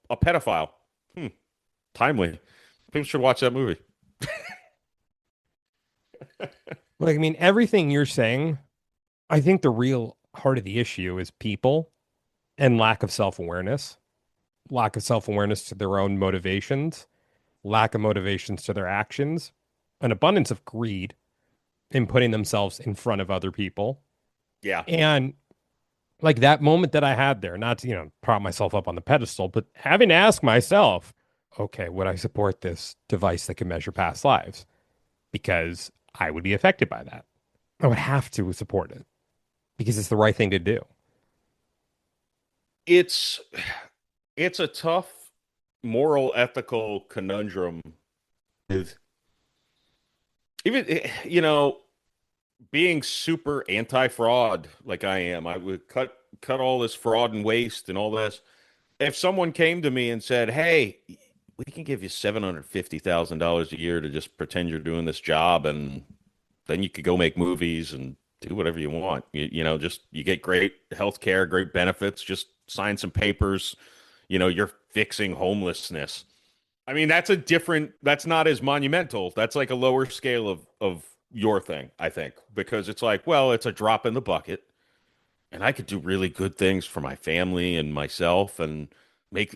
C: pedophile. Timely. People should watch that movie.
A: Like, I mean, everything you're saying, I think the real heart of the issue is people and lack of self-awareness to their own motivations. lack of motivations to their actions, an abundance of greed in putting themselves in front of other people.
C: Yeah.
A: And like that moment that I had there, not to, prop myself up on the pedestal, but having to ask myself, okay, would I support this device that can measure past lives? Because I would be affected by that. I would have to support it because it's the right thing to do.
C: It's a tough moral ethical conundrum with even being super anti-fraud like I am. I would cut all this fraud and waste and all this. If someone came to me and said, "Hey, we can give you $750,000 a year to just pretend you're doing this job, and then you could go make movies and do whatever you want. Just you get great health care, great benefits, just sign some papers, you're fixing homelessness." I mean, that's not as monumental. That's like a lower scale of your thing, I think, because it's like, well, it's a drop in the bucket and I could do really good things for my family and myself and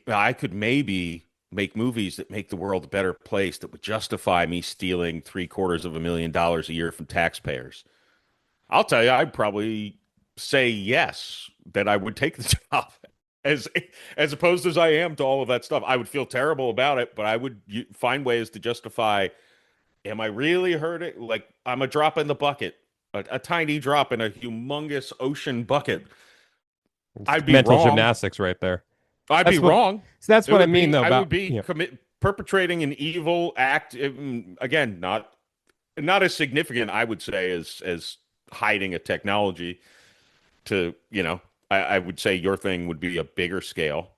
C: I could maybe make movies that make the world a better place that would justify me stealing $750,000 a year from taxpayers. I'll tell you, I'd probably say yes, that I would take the job as opposed as I am to all of that stuff. I would feel terrible about it, but I would find ways to justify, am I really hurting? Like, I'm a drop in the bucket, a tiny drop in a humongous ocean bucket. I'd be
A: mental
C: wrong.
A: Gymnastics right there.
C: I'd be wrong.
A: So that's what I mean, though.
C: I would be perpetrating an evil act. Again, not as significant, I would say, as hiding a technology. To I would say your thing would be a bigger scale.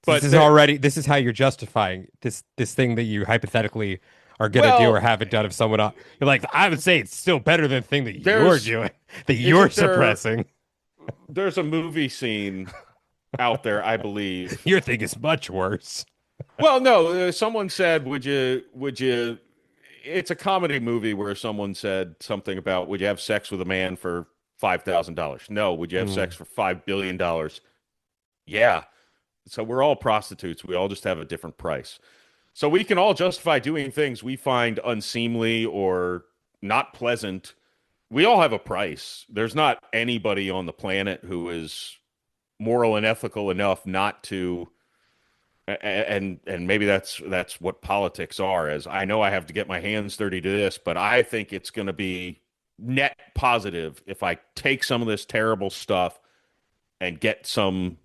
C: But
A: this is how you're justifying this thing that you hypothetically are going to do or haven't done. If someone else, you're like, I would say it's still better than the thing that you're doing, that you're suppressing.
C: There's a movie scene out there, I believe.
A: Your thing is much worse.
C: Well, no, someone said, would you, it's a comedy movie where someone said something about, would you have sex with a man for $5,000? No. Would you have sex for $5 billion? Yeah. So we're all prostitutes. We all just have a different price. So we can all justify doing things we find unseemly or not pleasant. We all have a price. There's not anybody on the planet who is moral and ethical enough not to, and maybe that's what politics are. As I know I have to get my hands dirty to this, but I think it's going to be net positive if I take some of this terrible stuff and get some,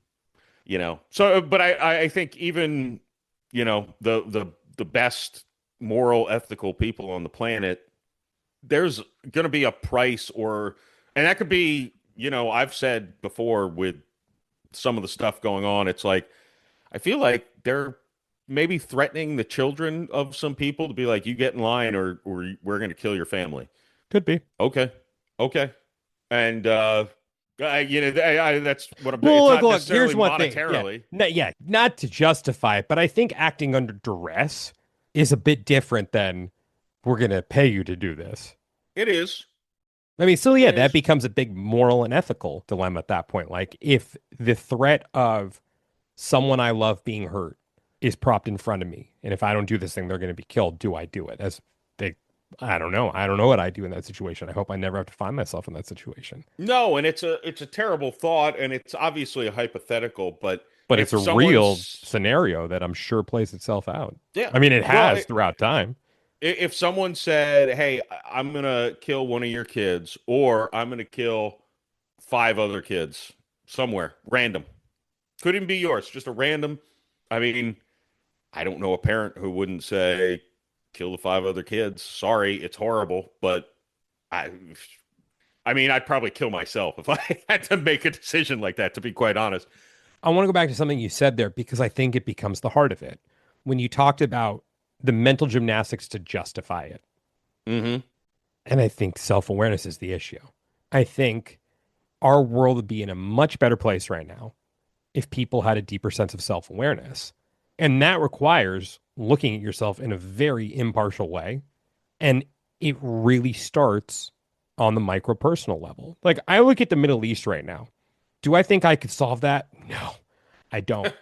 C: so, but I think even, the best moral, ethical people on the planet, there's going to be a price and that could be, I've said before with some of the stuff going on, it's like, I feel like they're maybe threatening the children of some people to be like, you get in line or we're going to kill your family.
A: Could be.
C: Okay. And, that's what I'm
A: well,
C: it's not
A: look, here's one
C: monetarily.
A: thing. Not to justify it, but I think acting under duress is a bit different than we're going to pay you to do this.
C: It is.
A: I mean, so yeah, that becomes a big moral and ethical dilemma at that point. Like, if the threat of someone I love being hurt is propped in front of me, and if I don't do this thing, they're going to be killed, do I do it? I don't know. I don't know what I do in that situation. I hope I never have to find myself in that situation.
C: No, and it's a terrible thought, and it's obviously a hypothetical, but
A: it's a real scenario that I'm sure plays itself out.
C: Yeah,
A: I mean, it has throughout time.
C: If someone said, "Hey, I'm gonna kill one of your kids," or "I'm gonna kill 5 other kids somewhere, random," could even be yours, just a random. I mean, I don't know a parent who wouldn't say, kill the 5 other kids. Sorry, it's horrible, but I mean, I'd probably kill myself if I had to make a decision like that, to be quite honest.
A: I want to go back to something you said there because I think it becomes the heart of it. When you talked about the mental gymnastics to justify it.
C: Mm-hmm.
A: And I think self-awareness is the issue. I think our world would be in a much better place right now if people had a deeper sense of self-awareness. And that requires looking at yourself in a very impartial way. And it really starts on the micro-personal level. Like, I look at the Middle East right now. Do I think I could solve that? No, I don't.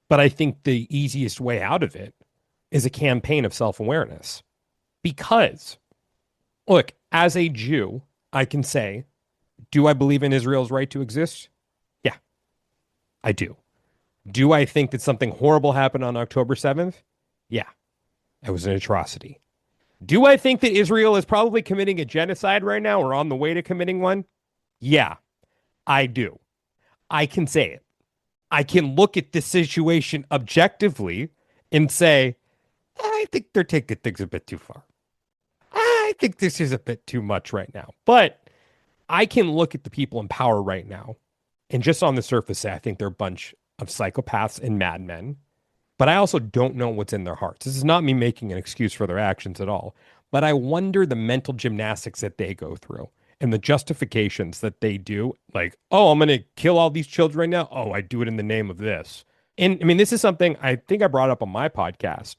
A: But I think the easiest way out of it is a campaign of self-awareness. Because, look, as a Jew, I can say, do I believe in Israel's right to exist? Yeah, I do. Do I think that something horrible happened on October 7th? Yeah, it was an atrocity. Do I think that Israel is probably committing a genocide right now or on the way to committing one? Yeah, I do. I can say it. I can look at this situation objectively and say, I think they're taking things a bit too far. I think this is a bit too much right now. But I can look at the people in power right now and just on the surface say, I think they're a bunch of psychopaths and madmen. But I also don't know what's in their hearts. This is not me making an excuse for their actions at all. But I wonder the mental gymnastics that they go through and the justifications that they do. Like, oh, I'm going to kill all these children right now. Oh, I do it in the name of this. And I mean, this is something I think I brought up on my podcast.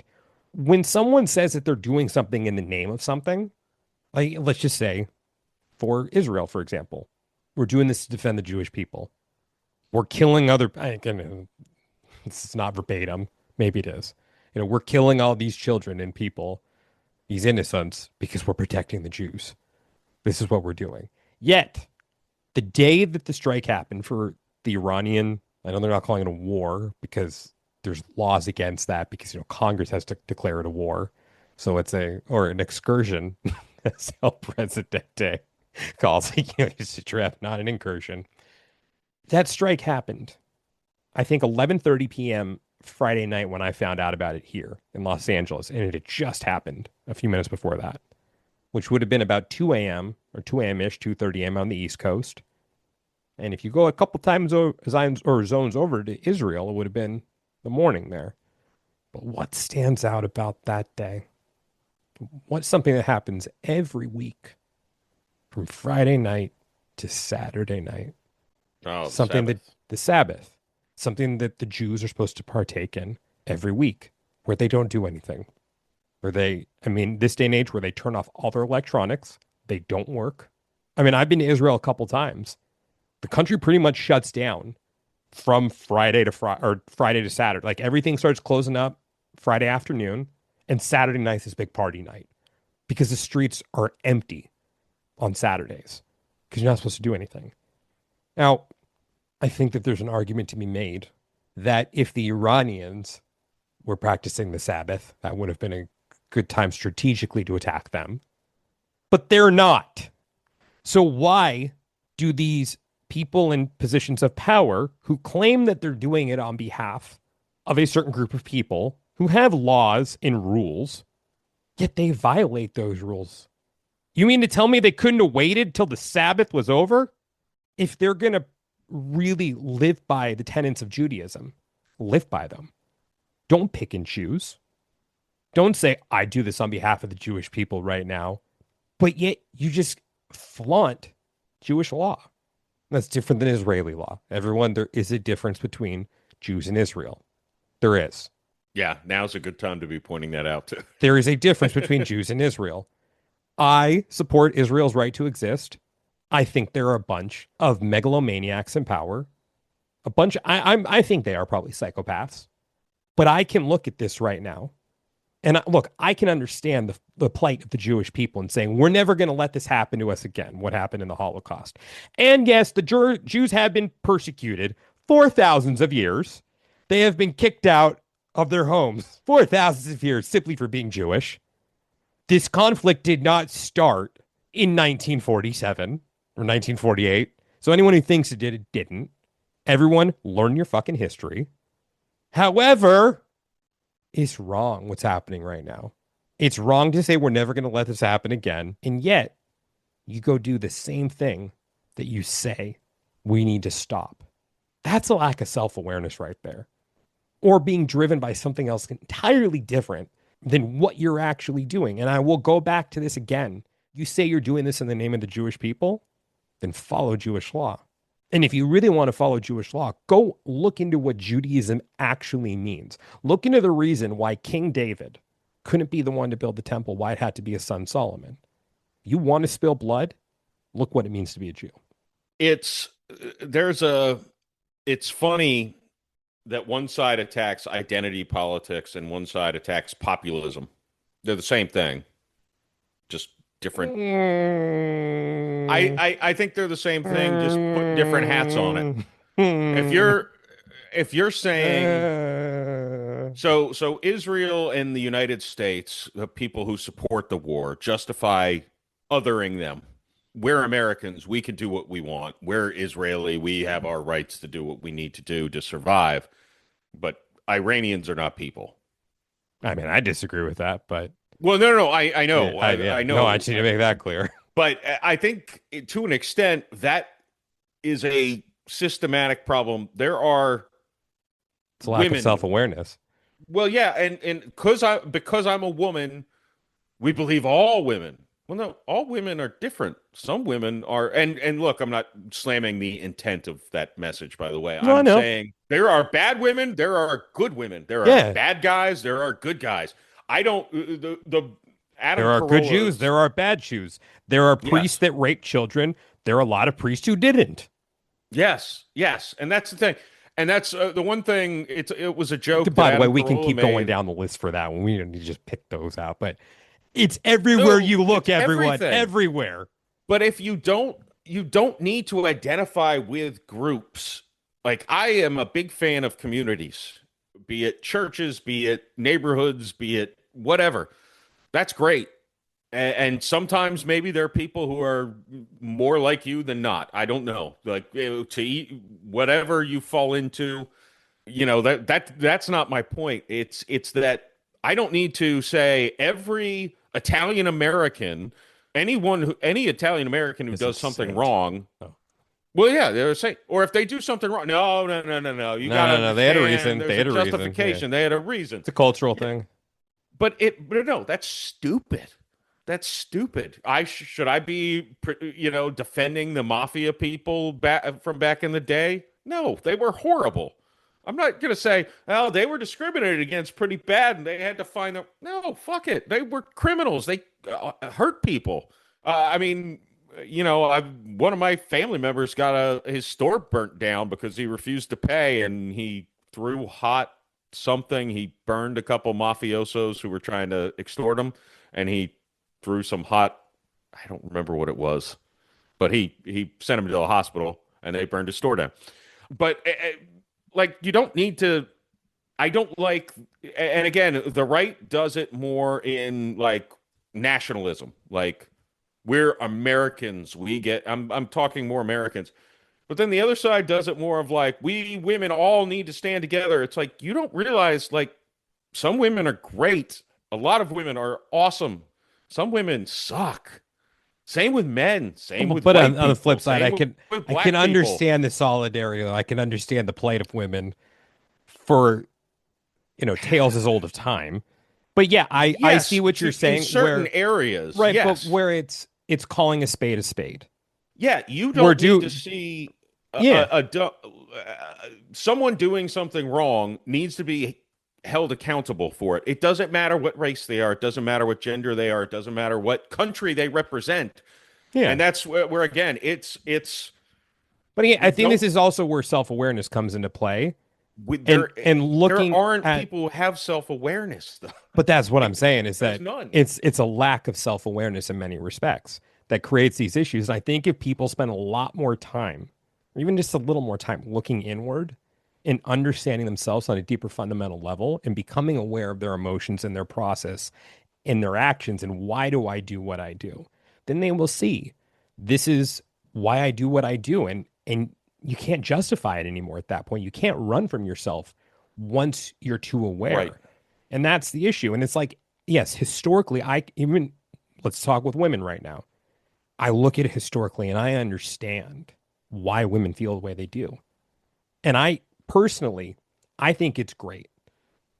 A: When someone says that they're doing something in the name of something, like let's just say for Israel, for example, we're doing this to defend the Jewish people. We're killing other, this is not verbatim. Maybe it is. You know, we're killing all these children and people, these innocents, because we're protecting the Jews. This is what we're doing. Yet, the day that the strike happened for the Iranian, I know they're not calling it a war because there's laws against that because, you know, Congress has to declare it a war. So it's an excursion, as El Presidente calls it. You know, it's a trip, not an incursion. That strike happened, I think, 11:30 p.m. Friday night when I found out about it here in Los Angeles, and it had just happened a few minutes before that, which would have been about 2 a.m. or 2 a.m.-ish, 2:30 a.m. on the East Coast. And if you go a couple times or zones over to Israel, it would have been the morning there. But what stands out about that day? What's something that happens every week from Friday night to Saturday night?
C: Oh,
A: Something
C: Sabbath.
A: that the Sabbath, something that the Jews are supposed to partake in every week, where they don't do anything. Where this day and age where they turn off all their electronics, they don't work. I mean, I've been to Israel a couple times. The country pretty much shuts down from Friday to Saturday. Like everything starts closing up Friday afternoon, and Saturday night is big party night because the streets are empty on Saturdays because you're not supposed to do anything. Now, I think that there's an argument to be made that if the Iranians were practicing the Sabbath, that would have been a good time strategically to attack them. But they're not. So why do these people in positions of power who claim that they're doing it on behalf of a certain group of people who have laws and rules, yet they violate those rules? You mean to tell me they couldn't have waited till the Sabbath was over? If they're going to really live by the tenets of Judaism, live by them. Don't pick and choose. Don't say, I do this on behalf of the Jewish people right now, but yet you just flaunt Jewish law. That's different than Israeli law. Everyone, there is a difference between Jews and Israel. There is.
C: Yeah, now's a good time to be pointing that out too.
A: There is a difference between Jews and Israel. I support Israel's right to exist. I think there are a bunch of megalomaniacs in power. I think they are probably psychopaths. But I can look at this right now. And I can understand the plight of the Jewish people and saying, we're never going to let this happen to us again, what happened in the Holocaust. And yes, the Jews have been persecuted for thousands of years. They have been kicked out of their homes for thousands of years simply for being Jewish. This conflict did not start in 1947 or 1948. So anyone who thinks it did, it didn't. Everyone, learn your fucking history. However, it's wrong what's happening right now. It's wrong to say we're never going to let this happen again. And yet, you go do the same thing that you say we need to stop. That's a lack of self-awareness right there. Or being driven by something else entirely different than what you're actually doing. And I will go back to this again. You say you're doing this in the name of the Jewish people, then follow Jewish law. And if you really want to follow Jewish law, go look into what Judaism actually means. Look into the reason why King David couldn't be the one to build the temple, why it had to be his son Solomon. You want to spill blood? Look what it means to be a Jew.
C: It's funny that one side attacks identity politics and one side attacks populism. They're the same thing, just different. I think they're the same thing, just put different hats on it. If you're saying so Israel and the United States, the people who support the war, justify othering them. We're Americans. We can do what we want. We're Israeli. We have our rights to do what we need to do to survive. But Iranians are not people.
A: I mean, I disagree with that, but
C: well, no. I know.
A: Yeah,
C: I know.
A: No, I just need to make that clear.
C: But I think to an extent that is a systematic problem. There are
A: It's a lack of self-awareness.
C: Well, yeah, and because I'm a woman, we believe all women. Well, no, all women are different. Some women are, and look, I'm not slamming the intent of that message, by the way. I'm saying there are bad women, there are good women, there are bad guys, there are good guys. I don't the Adam
A: There are
C: Carolla's,
A: good Jews, there are bad Jews. There are priests that rape children. There are a lot of priests who didn't.
C: Yes, and that's the thing. And that's the one thing. It was a joke.
A: By the way, we can keep going down the list for that one. We don't need to just pick those out, but it's everywhere you look. Everyone,
C: everything.
A: Everywhere.
C: But if you don't need to identify with groups. Like I am a big fan of communities, be it churches, be it neighborhoods, be it whatever. That's great. And sometimes maybe there are people who are more like you than not. I don't know. Like to eat whatever you fall into, that's not my point. It's that I don't need to say every Italian American, any Italian American who does something wrong. Oh. Well, yeah, they're saying, or if they do something wrong, no. You got
A: they had a reason. They had a
C: justification. They had a reason.
A: It's a cultural thing.
C: But no, that's stupid. That's stupid. Should I be, defending the mafia people from back in the day? No, they were horrible. I'm not going to say, oh, they were discriminated against pretty bad and they had to find them. No, fuck it. They were criminals. They hurt people. One of my family members got his store burnt down because he refused to pay and he threw hot something. He burned a couple mafiosos who were trying to extort him, and he threw some hot, I don't remember what it was, but he sent him to the hospital and they burned his store down. But you don't need to, I don't like, and again, the right does it more in like nationalism. Like we're Americans, I'm talking more Americans. But then the other side does it more of like, we women all need to stand together. It's like, you don't realize like some women are great. A lot of women are awesome. Some women suck. Same with men. Same with
A: but
C: on
A: the flip side, I can understand the solidarity. I can understand the plight of women for tales as old of time. But yeah, I see what you're saying.
C: In certain areas,
A: right?
C: Yes.
A: But where it's calling a spade a spade.
C: Yeah, you don't need to see. Someone doing something wrong needs to be held accountable for it. It doesn't matter what race they are. It doesn't matter what gender they are. It doesn't matter what country they represent. Yeah. And that's where again, it's.
A: But again, I think this is also where self-awareness comes into play. And looking
C: there aren't people who have self-awareness, though.
A: But that's what I'm saying is that
C: none.
A: It's a lack of self-awareness in many respects that creates these issues. And I think if people spend a lot more time, or even just a little more time looking inward and understanding themselves on a deeper fundamental level and becoming aware of their emotions and their process and their actions and why do I do what I do, then they will see this is why I do what I do. And you can't justify it anymore at that point. You can't run from yourself once you're too aware.
C: Right.
A: And that's the issue. And it's like, yes, historically, let's talk with women right now. I look at it historically and I understand why women feel the way they do. And I think it's great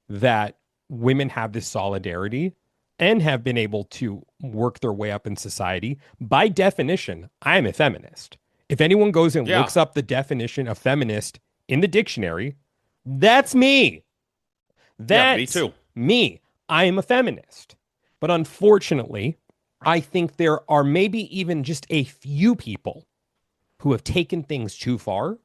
A: that women have this solidarity and have been able to work their way up in society. By definition, I'm a feminist. If anyone goes and looks up the definition of feminist in the dictionary, that's me. That's
C: me too.
A: Me. I am a feminist. But unfortunately, I think there are maybe even just a few people who have taken things too far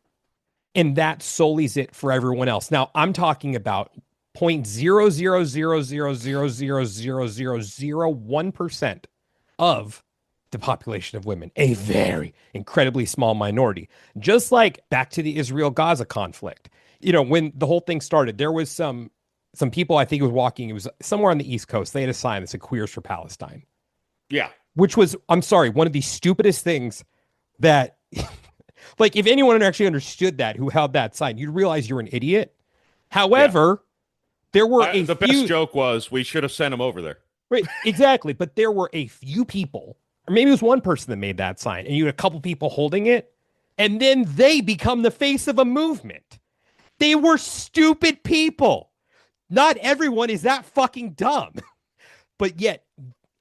A: And that sullies it for everyone else. Now, I'm talking about 0.000000001% of the population of women, a very incredibly small minority. Just like back to the Israel-Gaza conflict. When the whole thing started, there was some people, I think it was somewhere on the East Coast. They had a sign that said Queers for Palestine.
C: Yeah.
A: Which was, I'm sorry, one of the stupidest things that, like, if anyone actually understood that, who held that sign, you'd realize you're an idiot. However, there were
C: the best joke was we should have sent him over there.
A: Right, exactly. But there were a few people, or maybe it was one person that made that sign, and you had a couple people holding it, and then they become the face of a movement. They were stupid people. Not everyone is that fucking dumb. But yet,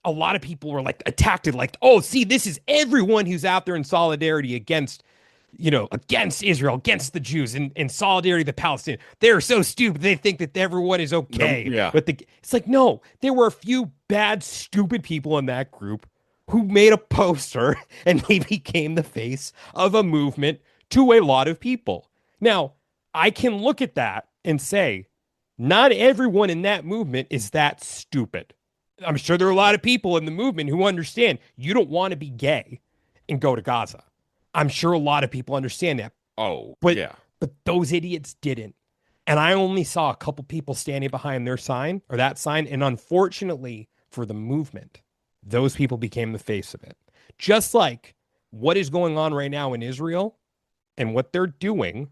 A: a lot of people were like attacked it, like, oh, see, this is everyone who's out there in solidarity against Israel, against the Jews, and in solidarity with the Palestinians. They're so stupid. They think that everyone is okay.
C: Yeah.
A: It's like, no, there were a few bad, stupid people in that group who made a poster and they became the face of a movement to a lot of people. Now, I can look at that and say, not everyone in that movement is that stupid. I'm sure there are a lot of people in the movement who understand you don't want to be gay and go to Gaza. I'm sure a lot of people understand that.
C: Oh,
A: but,
C: yeah.
A: But those idiots didn't. And I only saw a couple people standing behind their sign or that sign. And unfortunately for the movement, those people became the face of it. Just like what is going on right now in Israel and what they're doing,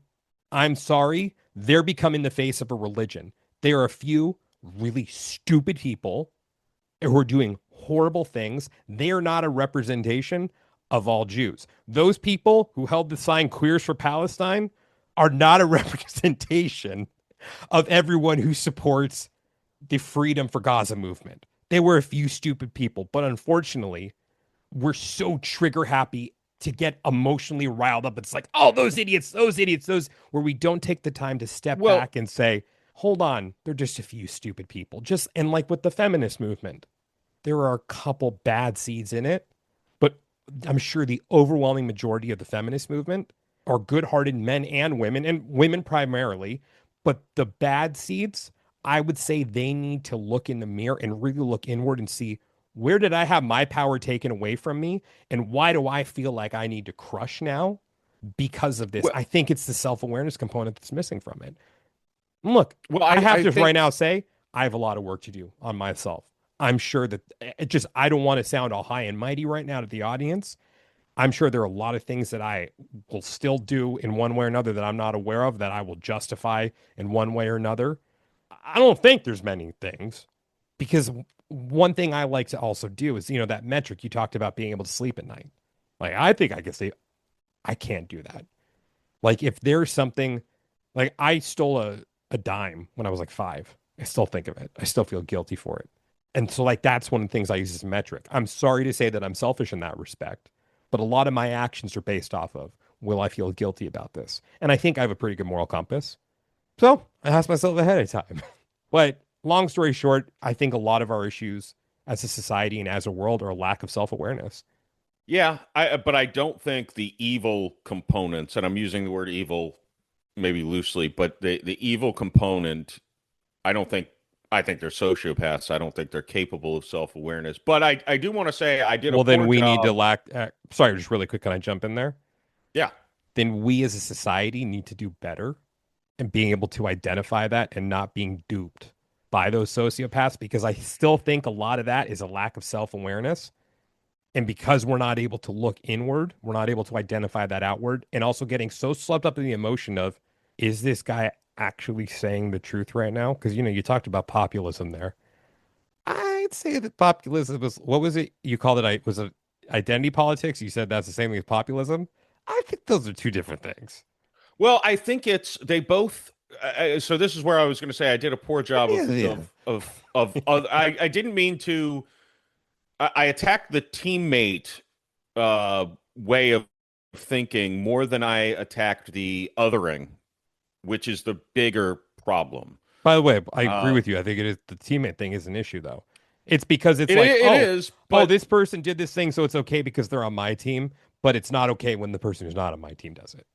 A: I'm sorry, they're becoming the face of a religion. There are a few really stupid people who are doing horrible things. They are not a representation of all Jews. Those people who held the sign Queers for Palestine are not a representation of everyone who supports the Freedom for Gaza movement. They were a few stupid people, but unfortunately, we're so trigger happy to get emotionally riled up. It's like, oh, those idiots, where we don't take the time to step back and say, hold on, they're just a few stupid people. And like with the feminist movement, there are a couple bad seeds in it, but I'm sure the overwhelming majority of the feminist movement are good-hearted men and women primarily, but the bad seeds, I would say they need to look in the mirror and really look inward and see, where did I have my power taken away from me? And why do I feel like I need to crush now because of this? I think it's the self-awareness component that's missing from it. Look, I have to right now say, I have a lot of work to do on myself. I'm sure that I don't want to sound all high and mighty right now to the audience. I'm sure there are a lot of things that I will still do in one way or another that I'm not aware of, that I will justify in one way or another. I don't think there's many things, because one thing I like to also do is, that metric you talked about, being able to sleep at night. Like, I think I can say I can't do that. Like, if there's something, like, I stole a dime when I was like 5. I still think of it. I still feel guilty for it. And so, like, that's one of the things I use as a metric. I'm sorry to say that I'm selfish in that respect, but a lot of my actions are based off of, will I feel guilty about this? And I think I have a pretty good moral compass. So I ask myself ahead of time. But long story short, I think a lot of our issues as a society and as a world are a lack of self-awareness.
C: Yeah, but I don't think the evil components, and I'm using the word evil maybe loosely, but the evil component, I think they're sociopaths. I don't think they're capable of self-awareness. But I do want to say I did a poor job.
A: Well, then we need to sorry, just really quick, can I jump in there?
C: Yeah.
A: Then we as a society need to do better and being able to identify that and not being duped by those sociopaths, because I still think a lot of that is a lack of self-awareness. And because we're not able to look inward, we're not able to identify that outward, and also getting so swept up in the emotion of, is this guy actually saying the truth right now? Because, you talked about populism there. I'd say that populism was, what was it? You called it, was it identity politics? You said that's the same thing as populism. I think those are two different things.
C: Well, I think they both. So this is where I was going to say I did a poor job I didn't mean to. I attacked the teammate way of thinking more than I attacked the othering, which is the bigger problem.
A: By the way, I agree with you. I think it is, the teammate thing is an issue, though. It's because it is. But this person did this thing, so it's okay because they're on my team, but it's not okay when the person who's not on my team does it.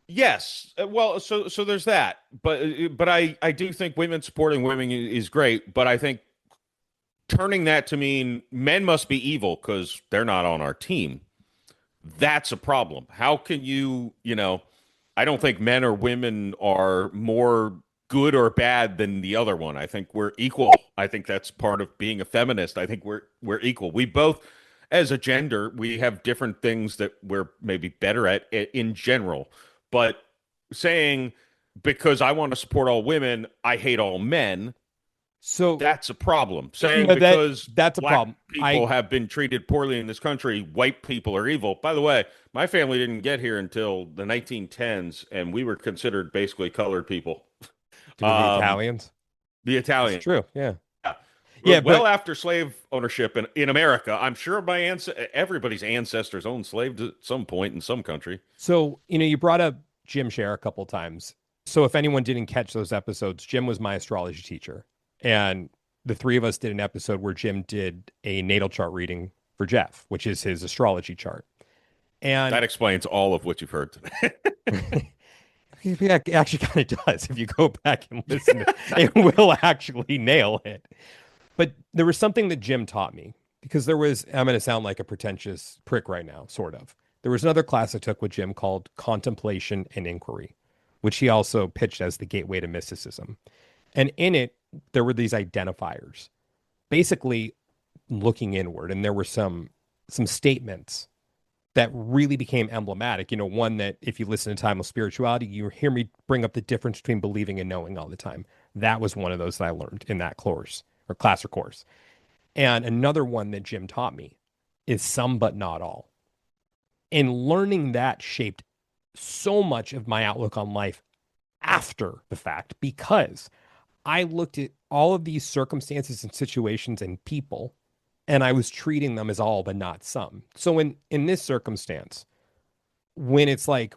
C: Yes. Well, so there's that. But I do think women supporting women is great. But I think turning that to mean men must be evil because they're not on our team, that's a problem. How can I don't think men or women are more good or bad than the other one. I think we're equal. I think that's part of being a feminist. I think we're equal. We both, as a gender, we have different things that we're maybe better at in general. But saying because I want to support all women, I hate all men,
A: So
C: that's a problem. Saying
A: no,
C: because
A: that's a
C: black
A: problem.
C: people have been treated poorly in this country, white people are evil. By the way, my family didn't get here until the 1910s, and we were considered basically colored people.
A: To the Italians.
C: The
A: That's
C: Italian.
A: true. Yeah.
C: Yeah, well
A: but
C: after slave ownership in America, I'm sure everybody's ancestors owned slaves at some point in some country.
A: so you brought up Jim Share a couple times. So if anyone didn't catch those episodes, Jim was my astrology teacher, and the three of us did an episode where Jim did a natal chart reading for Jeff, which is his astrology chart. And
C: that explains all of what you've heard today.
A: it actually kind of does. If you go back and listen, it will actually nail it. But there was something that Jim taught me because I'm going to sound like a pretentious prick right now, sort of. There was another class I took with Jim called Contemplation and Inquiry, which he also pitched as the gateway to mysticism. And in it, there were these identifiers, basically looking inward. And there were some statements that really became emblematic. One that if you listen to Timeless Spirituality, you hear me bring up the difference between believing and knowing all the time. That was one of those that I learned in that class or course. And another one that Jim taught me is some but not all. And learning that shaped so much of my outlook on life after the fact, because I looked at all of these circumstances and situations and people, and I was treating them as all but not some. So in this circumstance, when it's like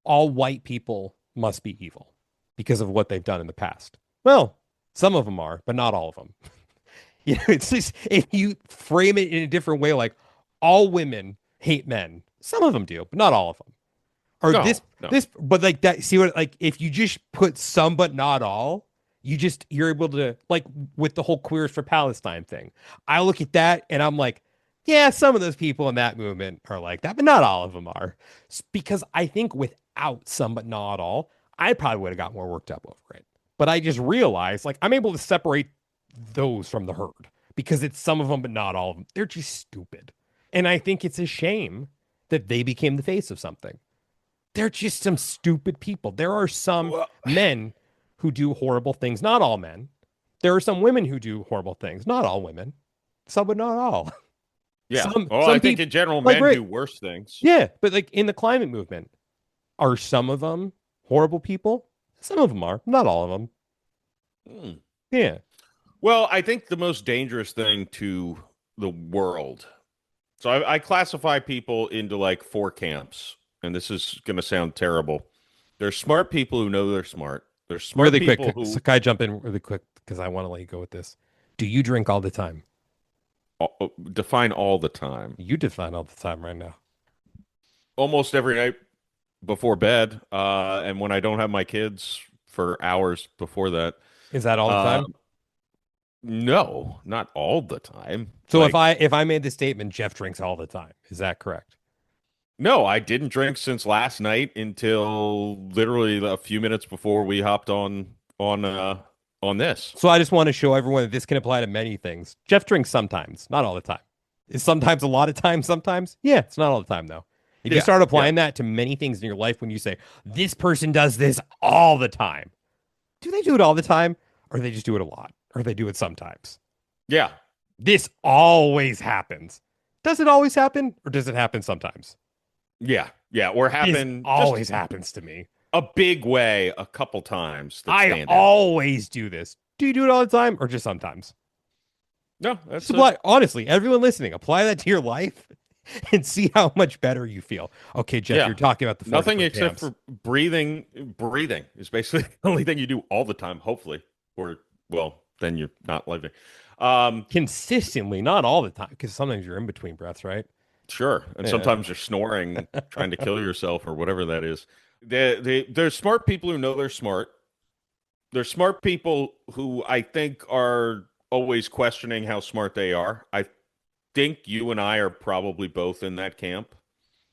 A: all white people must be evil because of what they've done in the past. Well, some of them are, but not all of them. It's just, if you frame it in a different way, like all women hate men, some of them do, but not all of them. Or no. But like that, see what, like if you just put some but not all, you're able to, like with the whole Queers for Palestine thing. I look at that and I'm like, yeah, some of those people in that movement are like that, but not all of them are. Because I think without some but not all, I probably would have got more worked up over it. But I just realized, like, I'm able to separate those from the herd because it's some of them, but not all of them. They're just stupid. And I think it's a shame that they became the face of something. They're just some stupid people. There are some men who do horrible things. Not all men. There are some women who do horrible things. Not all women. Some, but not all.
C: Yeah. I think in general, men do worse things.
A: Yeah. But like in the climate movement, are some of them horrible people? Some of them are. Not all of them. Yeah.
C: Well, I think the most dangerous thing to the world. So I classify people into like 4 camps. And this is going to sound terrible. There's smart people who know they're smart. There's smart
A: really
C: people
A: quick. So can I jump in really quick because I want to let you go with this? Do you drink all the time?
C: Define all the time.
A: You define all the time right now.
C: Almost every night before bed, and when I don't have my kids for hours before that.
A: Is that all the time?
C: No, not all the time.
A: So if I made the statement, Jeff drinks all the time, is that correct?
C: No, I didn't drink since last night until literally a few minutes before we hopped on this.
A: So I just want to show everyone that this can apply to many things. Jeff drinks sometimes, not all the time. Is sometimes a lot of time sometimes? Yeah, it's not all the time though. You can start applying that to many things in your life when you say, this person does this all the time. Do they do it all the time? Or they just do it a lot? Or they do it sometimes?
C: Yeah.
A: This always happens. Does it always happen? Or does it happen sometimes?
C: Yeah. Or happen.
A: This always happens to me.
C: A big way a couple times.
A: I always do this. Do you do it all the time or just sometimes?
C: No. That's
A: honestly, everyone listening, apply that to your life and see how much better you feel. Okay, Jeff, you're talking about the
C: nothing except for breathing. Breathing is basically the only thing you do all the time, hopefully. Or, well, then you're not living.
A: Consistently, not all the time, because sometimes you're in between breaths, right?
C: Sure. And sometimes you're snoring, trying to kill yourself or whatever that is. There's smart people who know they're smart. There's smart people who I think are always questioning how smart they are. I think you and I are probably both in that camp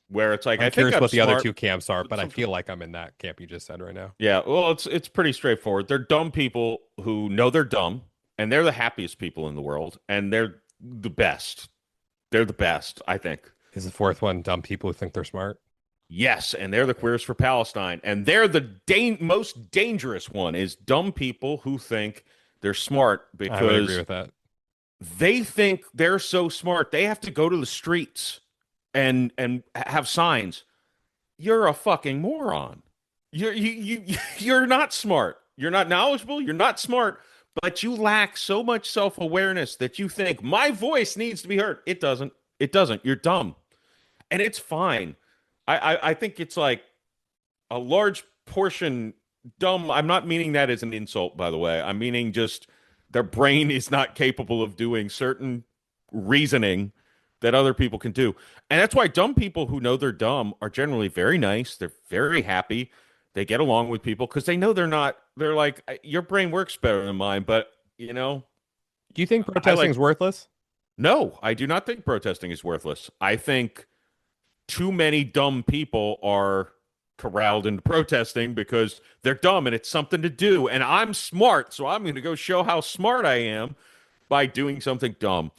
C: where it's like,
A: I'm
C: I think
A: curious
C: I'm
A: what the other
C: smart.
A: two camps are,
C: But
A: but I feel like I'm in that camp you just said right now.
C: yeah, well, it's pretty straightforward. They're dumb people who know they're dumb, and they're the happiest people in the world, and they're the best. They're the best, I think.
A: Is the fourth one dumb people who think they're smart?
C: Yes, and they're the queers for Palestine, and they're the most dangerous one is dumb people who think they're smart
A: I would agree
C: because
A: with that.
C: they think they're so smart they have to go to the streets and have signs. You're a fucking moron. You're not smart. You're not knowledgeable. You're not smart, but you lack so much self-awareness that you think my voice needs to be heard. It doesn't. It doesn't. You're dumb, and it's fine. I think it's like a large portion dumb. I'm not meaning that as an insult, by the way. I'm meaning just their brain is not capable of doing certain reasoning that other people can do. And that's why dumb people who know they're dumb are generally very nice. They're very happy. They get along with people because they know they're not, they're like, your brain works better than mine. But, you know,
A: Do you think protesting is worthless?
C: no, I do not think protesting is worthless. I think too many dumb people are corralled into protesting because they're dumb and it's something to do. And I'm smart, so I'm going to go show how smart I am by doing something dumb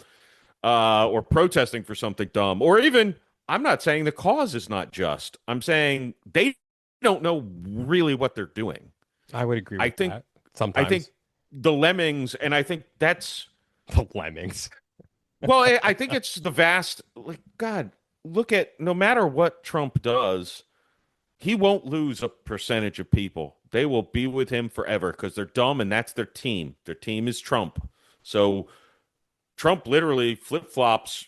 C: or protesting for something dumb. Or even, I'm not saying the cause is not just. I'm saying they don't know really what they're doing.
A: I would agree with that.
C: I
A: Sometimes.
C: think the lemmings, and I think that's
A: The lemmings.
C: well, I think it's the vast, like, God, look at no matter what Trump does, he won't lose a percentage of people. They will be with him forever because they're dumb and that's their team. Their team is Trump. So Trump literally flip-flops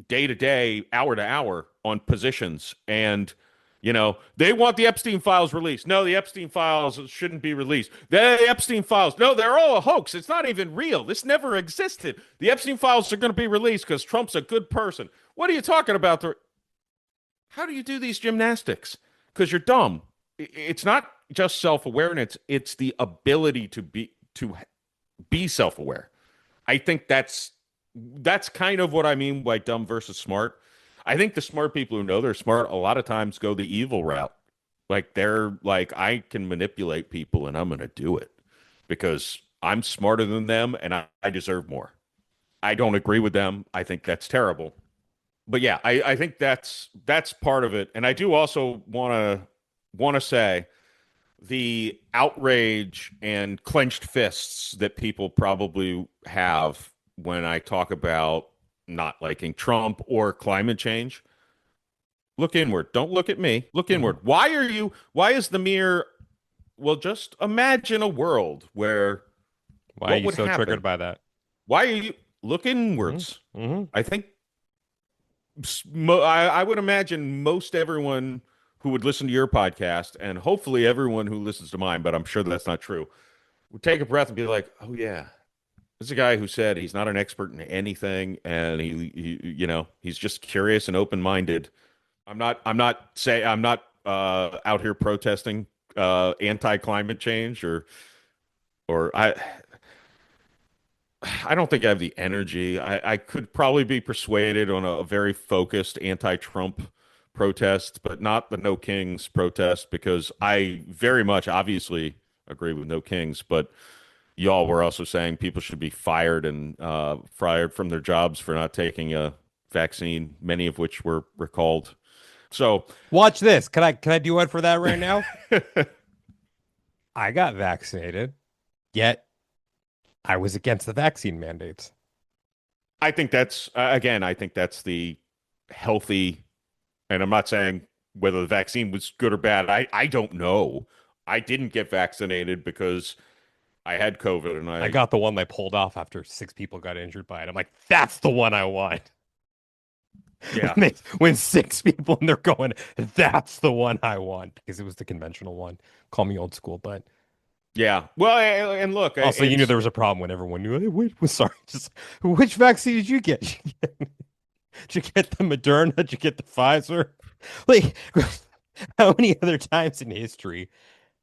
C: day to day, hour to hour on positions. And, you know, they want the Epstein files released. No, the Epstein files shouldn't be released. The Epstein files, no, they're all a hoax. It's not even real. This never existed. The Epstein files are going to be released because Trump's a good person. What are you talking about? How do you do these gymnastics? Because you're dumb. It's not just self-awareness. It's the ability to be self-aware. I think that's kind of what I mean by dumb versus smart. I think the smart people who know they're smart a lot of times go the evil route. Like they're like, I can manipulate people and I'm going to do it because I'm smarter than them and I deserve more. I don't agree with them. I think that's terrible. But yeah, I think that's part of it. And I do also want to say the outrage and clenched fists that people probably have when I talk about not liking Trump or climate change. Look inward. Don't look at me. Look inward. Why is the mirror? Well, just imagine a world where
A: Why are you so triggered by that?
C: Why are you look inwards?
A: Mm-hmm.
C: I think I would imagine most everyone who would listen to your podcast and hopefully everyone who listens to mine, but I'm sure that's not true, would take a breath and be like, oh yeah, this is a guy who said he's not an expert in anything and he you know, he's just curious and open-minded. I'm not out here protesting anti-climate change or I don't think I have the energy. I could probably be persuaded on a very focused anti-Trump protest, but not the No Kings protest because I very much obviously agree with No Kings, but y'all were also saying people should be fired and fired from their jobs for not taking a vaccine, many of which were recalled. So
A: watch this. Can I do one for that right now? I got vaccinated, yet I was against the vaccine mandates.
C: I think that's I think that's the healthy, and I'm not saying whether the vaccine was good or bad. I don't know. I didn't get vaccinated because I had COVID and
A: I got the one they pulled off after 6 people got injured by it. I'm like, that's the one I want.
C: Yeah.
A: when 6 people and they're going, that's the one I want because it was the conventional one. Call me old school, but
C: yeah. Well, and look.
A: Also, you knew there was a problem when everyone knew. Hey, wait, which vaccine did you get? Did you get the Moderna? Did you get the Pfizer? Like, How many other times in history,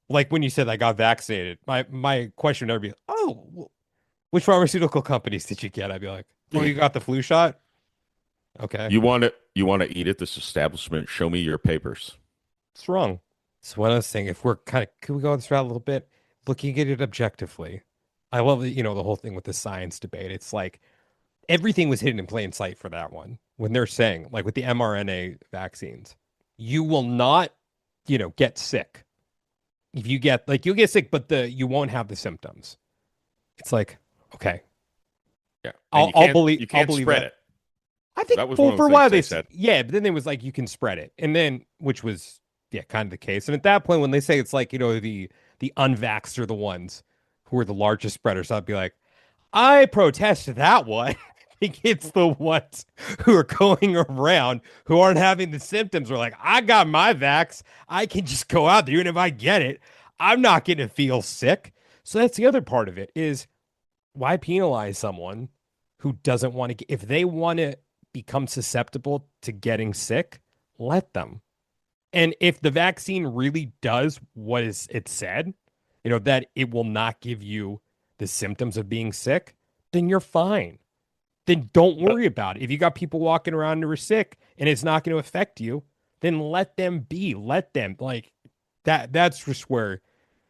A: like when you said I got vaccinated, my question would never be, oh, which pharmaceutical companies did you get? I'd be like, oh, you got the flu shot? Okay.
C: You want to eat at this establishment? Show me your papers.
A: What's wrong? So one other thing, if we're kind of, could we go this route a little bit? Looking at it objectively, I love the whole thing with the science debate. It's like everything was hidden in plain sight for that one. When they're saying, like with the mRNA vaccines, you will not, get sick. If you get, like, you'll get sick, but you won't have the symptoms. It's like, okay,
C: Yeah, and
A: I'll believe,
C: you can't
A: I'll believe
C: spread
A: that.
C: it.
A: I think
C: That was
A: for,
C: one of the
A: for a while
C: things they said.
A: yeah, but then it was like you can spread it, and then which was kind of the case. And at that point, when they say it's like the unvaxxed are the ones who are the largest spreaders, I'd be like, I protest that one. I think it's the ones who are going around who aren't having the symptoms. Are like, I got my vax. I can just go out there, and if I get it, I'm not going to feel sick. So that's the other part of it is why penalize someone who doesn't want to, if they want to become susceptible to getting sick, let them. And if the vaccine really does what is it said, that it will not give you the symptoms of being sick, then you're fine. Then don't worry about it. If you got people walking around who are sick and it's not going to affect you, then let them be. Let them, like, that's just where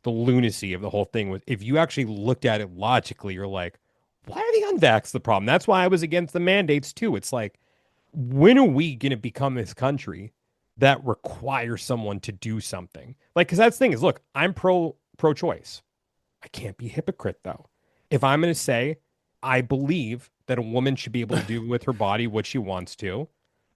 A: the lunacy of the whole thing was. If you actually looked at it logically, you're like, why are the unvaxxed the problem? That's why I was against the mandates too. It's like, when are we going to become this country that requires someone to do something? Like, because that's the thing is, look, I'm pro-choice. I can't be a hypocrite though. If I'm going to say I believe that a woman should be able to do with her body what she wants to,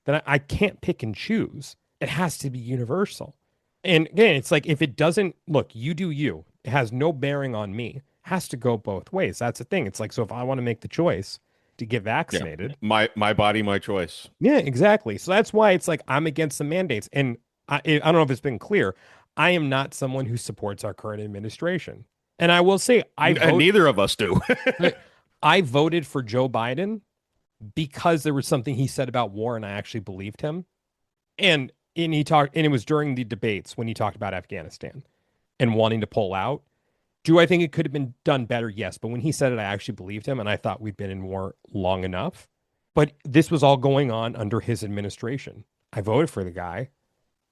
A: then I can't pick and choose. It has to be universal. And again, it's like if it doesn't, look, you do you. It has no bearing on me. It has to go both ways. That's the thing. It's like, so if I want to make the choice to get vaccinated,
C: my body, my choice.
A: yeah, exactly. So that's why it's like I'm against the mandates. And I don't know if it's been clear. I am not someone who supports our current administration. And I will say,
C: Neither of us do.
A: I voted for Joe Biden because there was something he said about war, and I actually believed him. And he talked, and it was during the debates when he talked about Afghanistan and wanting to pull out. Do I think it could have been done better? Yes. But when he said it, I actually believed him, and I thought we'd been in war long enough. But this was all going on under his administration. I voted for the guy,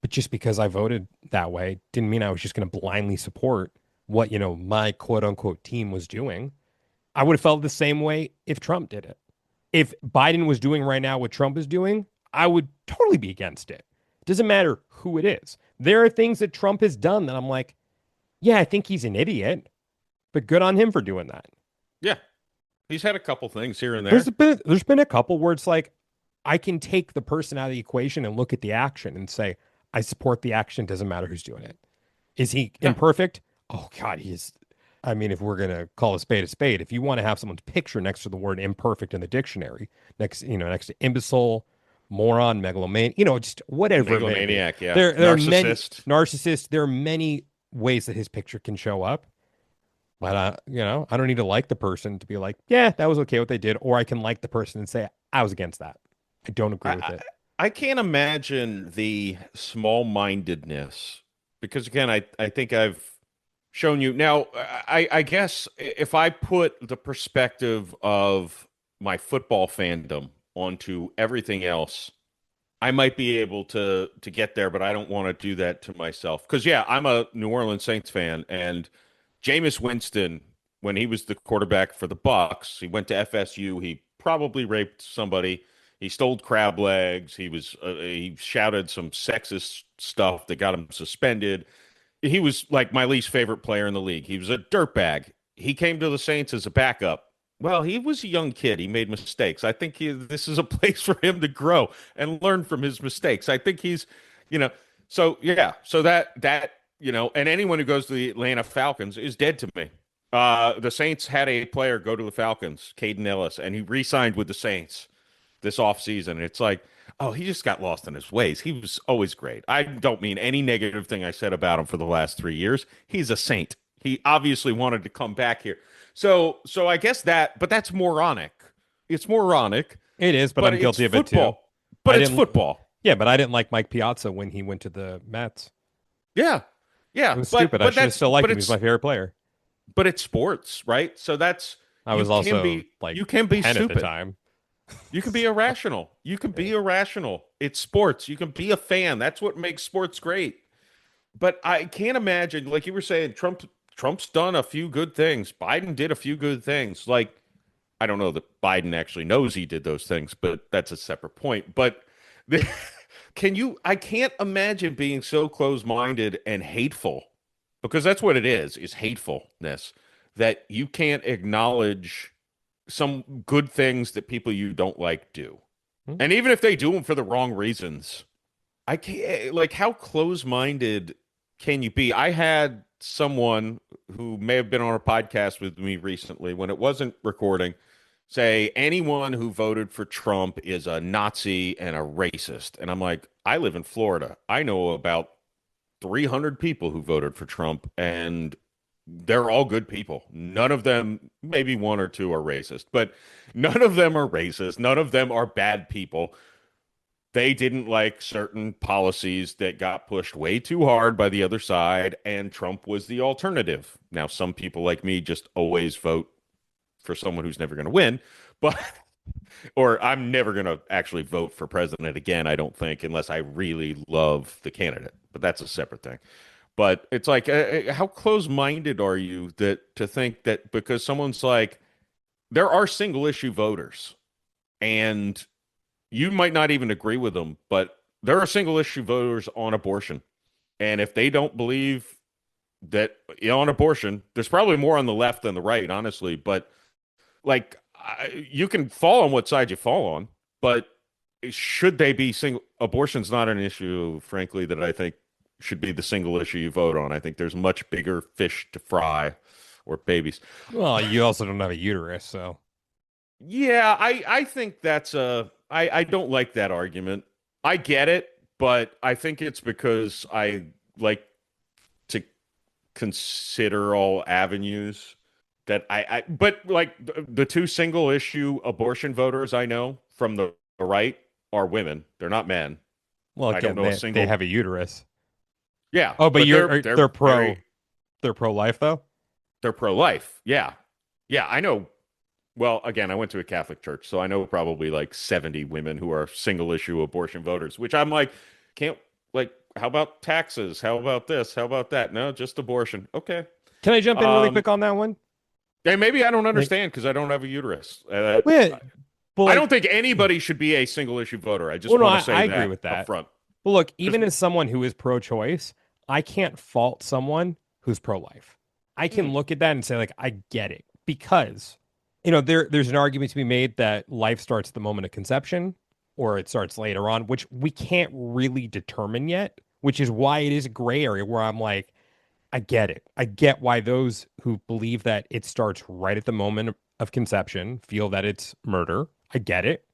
A: but just because I voted that way didn't mean I was just going to blindly support what, my quote unquote team was doing. I would have felt the same way if Trump did it. If Biden was doing right now what Trump is doing, I would totally be against it. It doesn't matter who it is. There are things that Trump has done that I'm like, yeah, I think he's an idiot, but good on him for doing that.
C: Yeah. He's had a couple things here and there.
A: There's been a couple where it's like, I can take the person out of the equation and look at the action and say, I support the action. Doesn't matter who's doing it. Is he imperfect? Oh God, I mean, if we're going to call a spade, if you want to have someone's picture next to the word imperfect in the dictionary, next to imbecile, moron, megalomaniac, just whatever.
C: Megalomaniac, yeah.
A: There
C: Narcissist.
A: Narcissist. There are many ways that his picture can show up. But, I don't need to like the person to be like, yeah, that was okay what they did. Or I can like the person and say, I was against that. I don't agree with it.
C: I can't imagine the small-mindedness because, again, I think I've shown you. Now, I guess if I put the perspective of my football fandom onto everything else, I might be able to get there, but I don't want to do that to myself. Because, yeah, I'm a New Orleans Saints fan, and Jameis Winston, when he was the quarterback for the Bucs, he went to FSU. He probably raped somebody. He stole crab legs. He shouted some sexist stuff that got him suspended. He was like my least favorite player in the league. He was a dirtbag. He came to the Saints as a backup. Well, he was a young kid. He made mistakes. I think this is a place for him to grow and learn from his mistakes. I think he's, so yeah. So that, and anyone who goes to the Atlanta Falcons is dead to me. The Saints had a player go to the Falcons, Caden Ellis, and he re-signed with the Saints this offseason. It's like, oh, he just got lost in his ways. He was always great. I don't mean any negative thing I said about him for the last 3 years. He's a Saint. He obviously wanted to come back here. So I guess but that's moronic. It's moronic.
A: It is, but I'm guilty of it too.
C: But it's football.
A: Yeah, but I didn't like Mike Piazza when he went to the Mets.
C: Yeah,
A: It
C: yeah,
A: was stupid. I should have still liked him. He was
C: it's
A: my favorite player.
C: but it's sports, right? So that's
A: I was also like
C: you can be
A: 10 at the
C: stupid.
A: time.
C: You can be irrational. You can be irrational. It's sports. You can be a fan. That's what makes sports great. But I can't imagine, like you were saying, Trump's done a few good things. Biden did a few good things. Like, I don't know that Biden actually knows he did those things, but that's a separate point. But I can't imagine being so close-minded and hateful, because that's what it is hatefulness, that you can't acknowledge some good things that people you don't like do.
A: Hmm.
C: And even if they do them for the wrong reasons, I can't, like, how close-minded can you be? I had someone who may have been on a podcast with me recently when it wasn't recording say anyone who voted for Trump is a Nazi and a racist. And I'm like, I live in Florida. I know about 300 people who voted for Trump, and they're all good people. None of them, maybe one or two are racist, but none of them are racist. None of them are bad people. They didn't like certain policies that got pushed way too hard by the other side, and Trump was the alternative. Now, some people like me just always vote for someone who's never going to win, but or I'm never going to actually vote for president again, I don't think, unless I really love the candidate. But that's a separate thing. But it's like, how close-minded are you to think that because someone's like, there are single-issue voters, and you might not even agree with them, but there are single-issue voters on abortion. And if they don't believe that on abortion, there's probably more on the left than the right, honestly, but like, you can fall on what side you fall on, but should they be single? Abortion's not an issue, frankly, that I think should be the single issue you vote on. I think there's much bigger fish to fry, or babies.
A: Well, you also don't have a uterus, so.
C: Yeah, I think I don't like that argument. I get it, but I think it's because I like to consider all avenues. That but like the two single issue abortion voters I know from the right are women. They're not men.
A: Well, again,
C: I don't know a single.
A: They have a uterus.
C: Yeah.
A: Oh, but they're pro-life though.
C: They're pro-life. Yeah, yeah. I know. Well, again, I went to a Catholic church, so I know probably like 70 women who are single issue abortion voters. Which I'm like, can't like. How about taxes? How about this? How about that? No, just abortion. Okay.
A: Can I jump in really quick on that one?
C: Hey, maybe I don't understand because I don't have a uterus.
A: I
C: don't think anybody should be a single issue voter. I just want to say
A: I agree with that
C: up front.
A: Well, look, even as someone who is pro-choice, I can't fault someone who's pro-life. I can look at that and say, like, I get it. Because, there's an argument to be made that life starts at the moment of conception or it starts later on, which we can't really determine yet, which is why it is a gray area where I'm like, I get it. I get why those who believe that it starts right at the moment of conception feel that it's murder. I get it.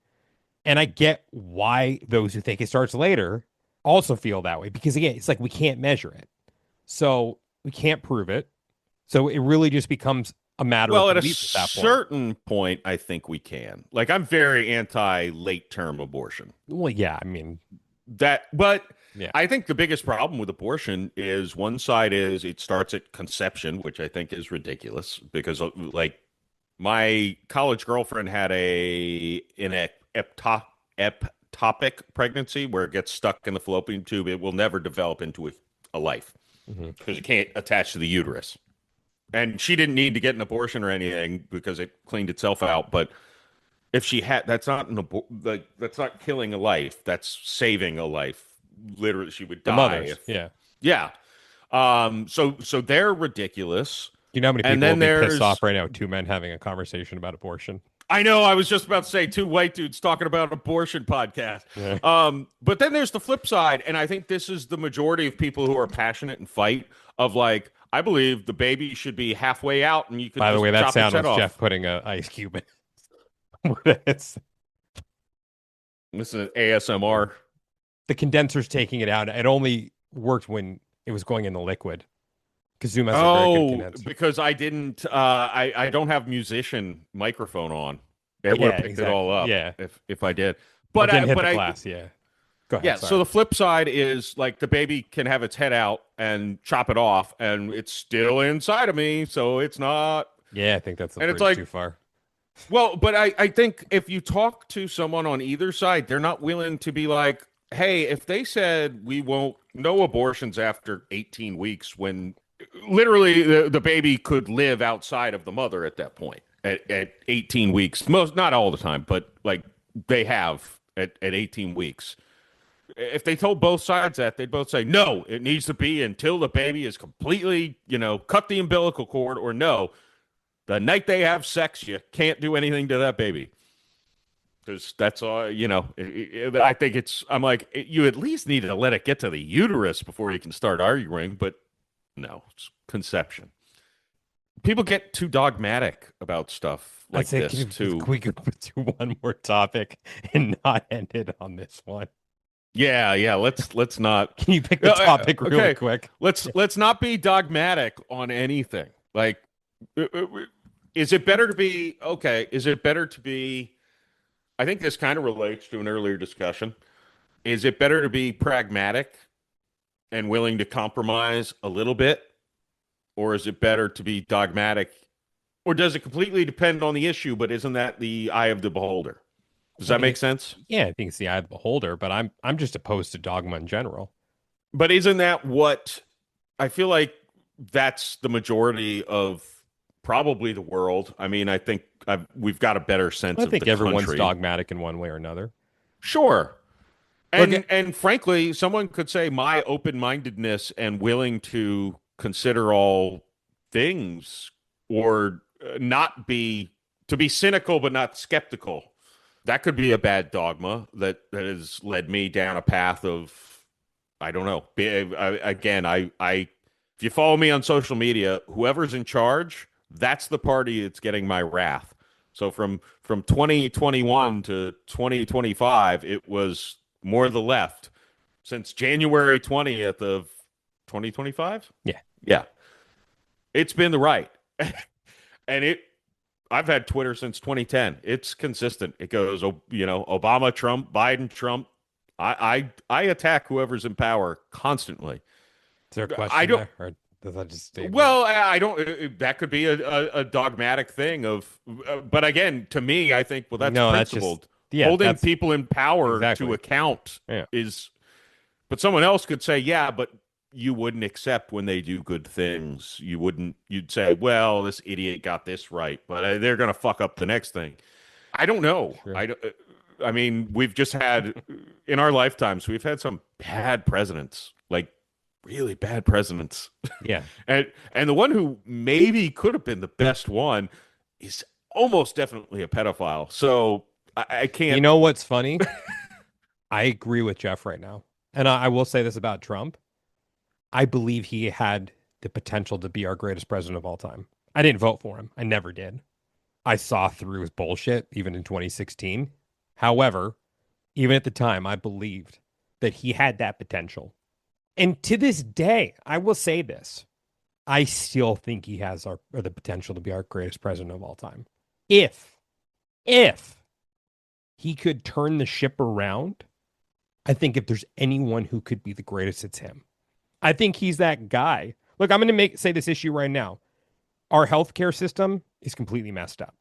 A: And I get why those who think it starts later also feel that way. Because again, it's like we can't measure it. So we can't prove it. So it really just becomes a matter of belief at that
C: certain point, I think we can. Like, I'm very anti late term abortion.
A: Well, yeah, I mean
C: but
A: yeah.
C: I think the biggest problem with abortion is one side is it starts at conception, which I think is ridiculous because like my college girlfriend had an ectopic pregnancy where it gets stuck in the fallopian tube. It will never develop into a life because it can't attach to the uterus. And she didn't need to get an abortion or anything because it cleaned itself out. But if she had, that's not that's not killing a life. That's saving a life. Literally, she would die.
A: The mothers,
C: yeah. So they're ridiculous.
A: You know how many people will be pissed off right now? Two men having a conversation about abortion.
C: I know. I was just about to say two white dudes talking about abortion podcast.
A: Yeah.
C: But then there's the flip side, and I think this is the majority of people who are passionate and fight of like, I believe the baby should be halfway out, and you could.
A: By the way, that sound was
C: off.
A: Jeff putting an ice cube in. This
C: is ASMR.
A: The condenser's taking it out. It only worked when it was going in the liquid. Because Zoom has a very good condenser.
C: Because I didn't. I don't have musician microphone on. It would have picked it all up.
A: Yeah.
C: If I did. But
A: I hit the glass. Yeah. Go ahead.
C: Yeah,
A: Sorry.
C: so the flip side is like the baby can have its head out and chop it off, and it's still inside of me, so it's not.
A: Yeah, I think that's a
C: And it's
A: bridge too
C: like,
A: far.
C: well, but I think if you talk to someone on either side, they're not willing to be like, hey, if they said we won't, no abortions after 18 weeks, when literally the baby could live outside of the mother at that point at 18 weeks, most, not all the time, but like they have at 18 weeks. If they told both sides that, they'd both say, no, it needs to be until the baby is completely, cut the umbilical cord, or no, the night they have sex, you can't do anything to that baby. Because that's all, I think I'm like, you at least need to let it get to the uterus before you can start arguing, but no, it's conception. People get too dogmatic about stuff like this, too.
A: We could do one more topic and not end it on this one.
C: Yeah, let's not.
A: Can you pick the topic really quick?
C: Let's not be dogmatic on anything. Like, is it better to be okay? Is it better to be? I think this kind of relates to an earlier discussion. Is it better to be pragmatic and willing to compromise a little bit, or is it better to be dogmatic? Or does it completely depend on the issue? But isn't that the eye of the beholder? Does that make sense?
A: Yeah, I think it's the eye of the beholder, but I'm just opposed to dogma in general.
C: But isn't that what I feel like that's the majority of probably the world? I mean, I think we've got a better sense of the country. I think
A: everyone's dogmatic in one way or another.
C: Sure. And frankly, someone could say my open-mindedness and willing to consider all things, or to be cynical but not skeptical. That could be a bad dogma that has led me down a path of, I don't know. If you follow me on social media, whoever's in charge, that's the party that's getting my wrath. So from 2021 to 2025, it was more the left. Since January 20th of 2025? Yeah. It's been the right. And I've had Twitter since 2010. It's consistent. It goes, Obama, Trump, Biden, Trump. I attack whoever's in power constantly.
A: Is there a question there? Or does that just stay?
C: Well, I don't. That could be a dogmatic thing of. But again, to me, I think, well, that's principled. Holding people in power to account is. But someone else could say, yeah, but you wouldn't accept when they do good things. You'd say, well, this idiot got this right, but they're going to fuck up the next thing. I don't know. Sure. I mean, we've just had, in our lifetimes, we've had some bad presidents, like really bad presidents.
A: Yeah.
C: and the one who maybe could have been the best one is almost definitely a pedophile. So I can't.
A: You know what's funny? I agree with Jeff right now. And I will say this about Trump. I believe he had the potential to be our greatest president of all time. I didn't vote for him. I never did. I saw through his bullshit, even in 2016. However, even at the time, I believed that he had that potential. And to this day, I will say this. I still think he has the potential to be our greatest president of all time. If he could turn the ship around, I think if there's anyone who could be the greatest, it's him. I think he's that guy. Look, I'm going to say this issue right now. Our healthcare system is completely messed up.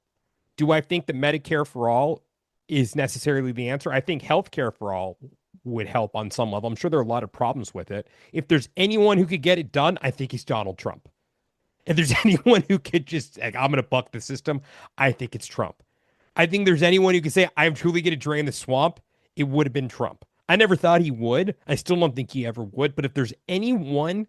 A: Do I think that Medicare for all is necessarily the answer? I think healthcare for all would help on some level. I'm sure there are a lot of problems with it. If there's anyone who could get it done, I think it's Donald Trump. If there's anyone who could just, I'm going to buck the system, I think it's Trump. I think there's anyone who could say, I'm truly going to drain the swamp, it would have been Trump. I never thought he would. I still don't think he ever would. But if there's anyone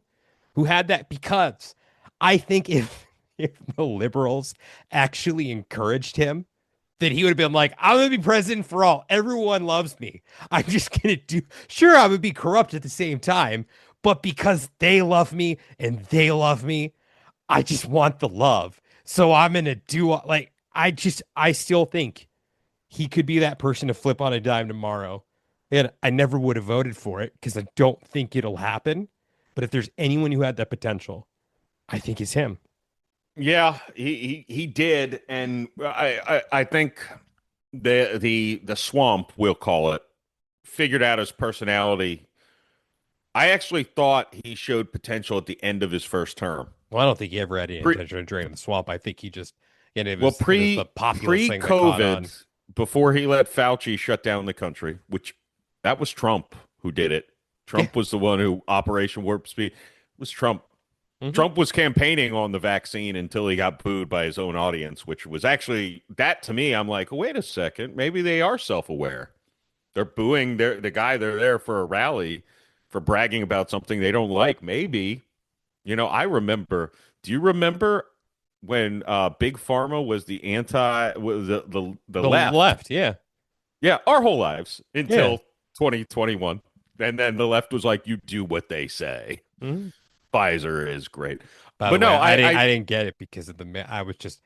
A: who had that, because I think if the liberals actually encouraged him, that he would have been like, I'm going to be president for all. Everyone loves me. I'm just going to sure, I would be corrupt at the same time. But because they love me and they love me, I just want the love. So I'm going to do I still think he could be that person to flip on a dime tomorrow. And I never would have voted for it because I don't think it'll happen. But if there's anyone who had that potential, I think it's him.
C: Yeah, he did, and I think the swamp, we'll call it, figured out his personality. I actually thought he showed potential at the end of his first term.
A: Well, I don't think he ever had any
C: Pre,
A: intention of draining the swamp. I think he just, it
C: well,
A: was the populist thing that caught on.
C: pre-COVID, before he let Fauci shut down the country, which that was Trump who did it. Trump was the one who Operation Warp Speed it was Trump.
A: Mm-hmm.
C: Trump was campaigning on the vaccine until he got booed by his own audience, which was actually that to me. I'm like, wait a second, maybe they are self-aware. They're booing the guy they're there for a rally for bragging about something they don't like. Maybe, I remember. Do you remember when Big Pharma was the the left?
A: Yeah,
C: yeah, our whole lives until 2021, and then the left was like, you do what they say.
A: Mm-hmm.
C: Pfizer is great.
A: But
C: no,
A: no, I didn't get it because of I was just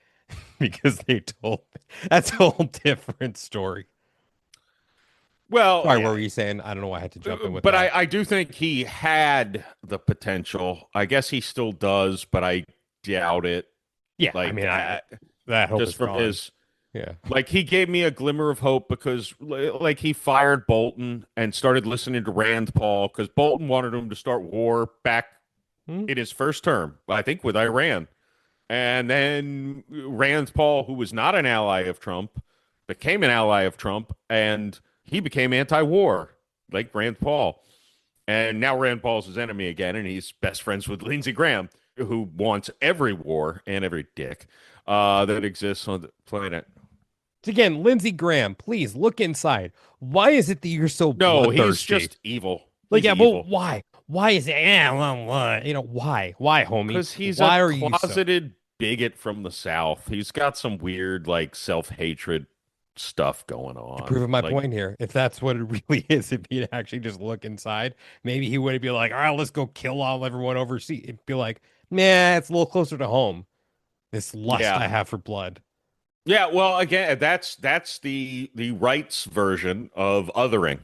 A: because they told me. That's a whole different story.
C: Well,
A: sorry, what were you saying? I don't know why I had to jump in with
C: but
A: that.
C: I do think he had the potential. I guess he still does, but I doubt it.
A: Yeah,
C: like,
A: I mean, that hope
C: just
A: is
C: from
A: gone.
C: his.
A: Yeah,
C: like he gave me a glimmer of hope because like he fired Bolton and started listening to Rand Paul because Bolton wanted him to start war back in his first term, I think, with Iran. And then Rand Paul, who was not an ally of Trump, became an ally of Trump, and he became anti-war, like Rand Paul. And now Rand Paul's his enemy again, and he's best friends with Lindsey Graham, who wants every war and every dick that exists on the planet.
A: Again, Lindsey Graham, please look inside. Why is it that you're so bloodthirsty?
C: No, he's just evil.
A: Like,
C: he's
A: evil. Well, why? Why is it? Yeah, well, why? Why, homie?
C: Because he's
A: why
C: a closeted bigot from the South. He's got some weird, like, self-hatred stuff going on.
A: To prove my point here, if that's what it really is, if he'd actually just look inside, maybe he wouldn't be like, all right, let's go kill all everyone overseas. It'd be like, nah, it's a little closer to home. This lust I have for blood.
C: Yeah, well, again, that's the right's version of othering,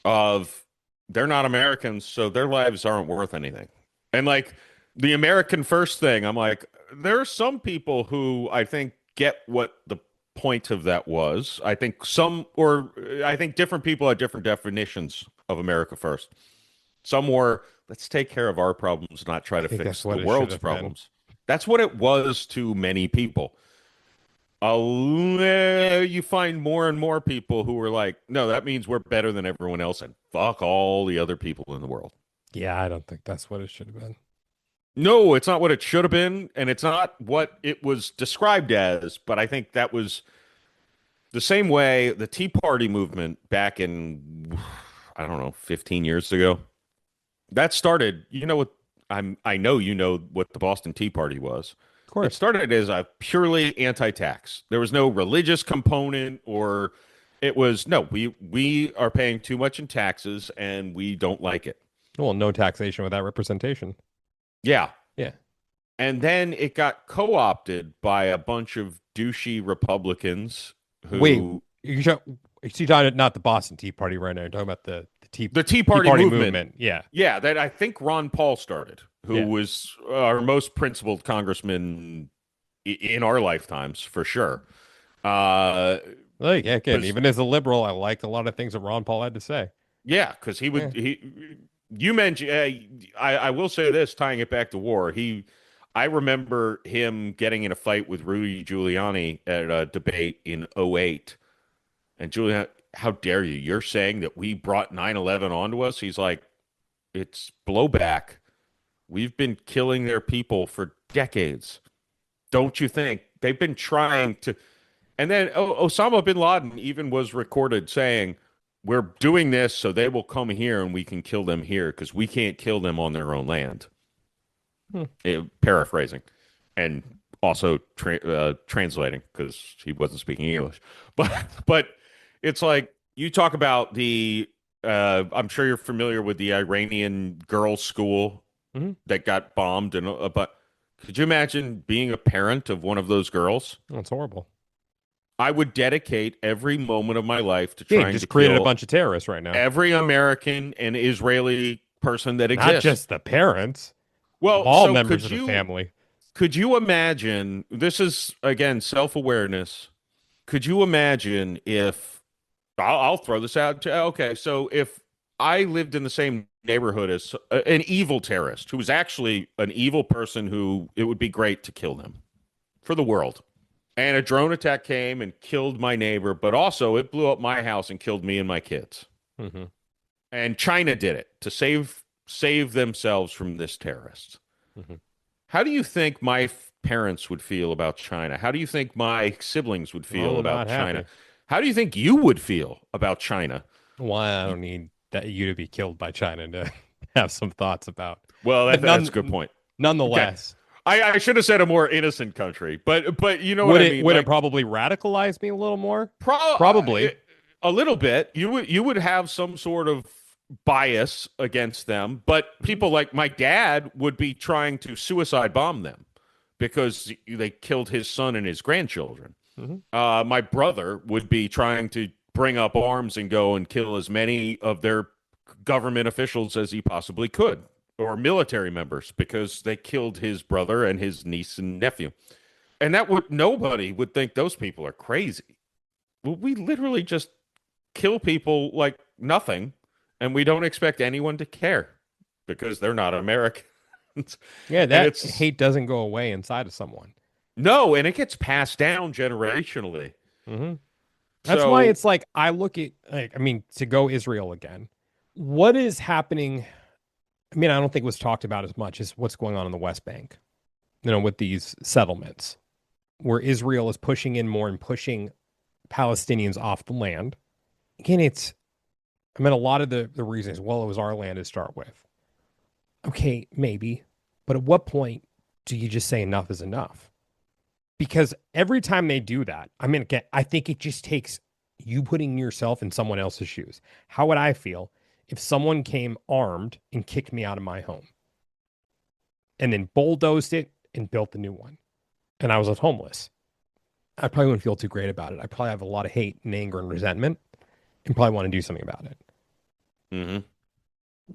C: of they're not Americans, so their lives aren't worth anything. And like the American first thing, I'm like, there are some people who I think get what the point of that was. I think different people have different definitions of America first. Some were, let's take care of our problems, not try to fix the world's problems. That's what it was to many people. You find more and more people who are like, no, that means we're better than everyone else and fuck all the other people in the world.
A: Yeah, I don't think that's what it should have been.
C: No, it's not what it should have been, and it's not what it was described as, but I think that was the same way the Tea Party movement back in, I don't know, 15 years ago. That started, I know you know what the Boston Tea Party was.
A: Of course.
C: It started as a purely anti-tax. There was no religious component, or it was, no, we are paying too much in taxes and we don't like it.
A: Well, no taxation without representation.
C: Yeah.
A: Yeah.
C: And then it got co-opted by a bunch of douchey Republicans who...
A: Wait, you're talking not the Boston Tea Party right now. You're talking about the Tea
C: Party movement.
A: Yeah.
C: Yeah, that I think Ron Paul started, who was our most principled congressman in our lifetimes, for sure.
A: Again, even as a liberal, I liked a lot of things that Ron Paul had to say.
C: Yeah, because he would... You mentioned, I will say this, tying it back to war. I remember him getting in a fight with Rudy Giuliani at a debate in 2008. And Giuliani, how dare you? You're saying that we brought 9/11 onto us? He's like, it's blowback. We've been killing their people for decades. Don't you think? They've been trying to... And then Osama bin Laden even was recorded saying, we're doing this so they will come here and we can kill them here because we can't kill them on their own land. Paraphrasing. And also translating because he wasn't speaking English. But it's like, you talk about the... I'm sure you're familiar with the Iranian girls' school that got bombed. But could you imagine being a parent of one of those girls?
A: That's horrible.
C: I would dedicate every moment of my life to trying
A: just
C: to
A: create
C: kill
A: a bunch of terrorists right now.
C: Every American and Israeli person that exists.
A: Not just the parents.
C: Well,
A: all members of the family.
C: Could you imagine, this is, again, self-awareness. Could you imagine if I'll throw this out. Okay, so if I lived in the same neighborhood as an evil terrorist who was actually an evil person who it would be great to kill them for the world, and a drone attack came and killed my neighbor, but also it blew up my house and killed me and my kids.
A: Mm-hmm.
C: And China did it to save themselves from this terrorist.
A: Mm-hmm.
C: How do you think my parents would feel about China? How do you think my siblings would
A: Well,
C: feel
A: they're
C: about
A: not
C: China?
A: happy.
C: How do you think you would feel about China?
A: Why I don't need that you to be killed by China to have some thoughts about.
C: Well,
A: But
C: that's a good point. Okay.
A: Nonetheless,
C: I should have said a more innocent country, but you know what
A: would
C: I
A: it
C: mean.
A: would it
C: Like
A: probably radicalize me a little more?
C: pro
A: Probably.
C: a little bit. You would have some sort of bias against them, but people like my dad would be trying to suicide bomb them because they killed his son and his grandchildren.
A: Mm-hmm.
C: My brother would be trying to bring up arms and go and kill as many of their government officials as he possibly could, or military members, because they killed his brother and his niece and nephew. And that would nobody would think those people are crazy. Well, we literally just kill people like nothing, and we don't expect anyone to care because they're not Americans.
A: Yeah,
C: And
A: that
C: it's
A: hate doesn't go away inside of someone.
C: no, and it gets passed down generationally.
A: Mm-hmm. That's why
C: So
A: it's like I look at to go Israel again. What is happening? I mean, I don't think it was talked about as much as what's going on the West Bank, with these settlements where Israel is pushing in more and pushing Palestinians off the land. Again, a lot of the reasons, well, it was our land to start with. Okay, maybe. But at what point do you just say enough is enough? Because every time they do that, again, I think it just takes you putting yourself in someone else's shoes. How would I feel if someone came armed and kicked me out of my home and then bulldozed it and built a new one and I was homeless? I probably wouldn't feel too great about it. I probably have a lot of hate and anger and resentment and probably want to do something about it.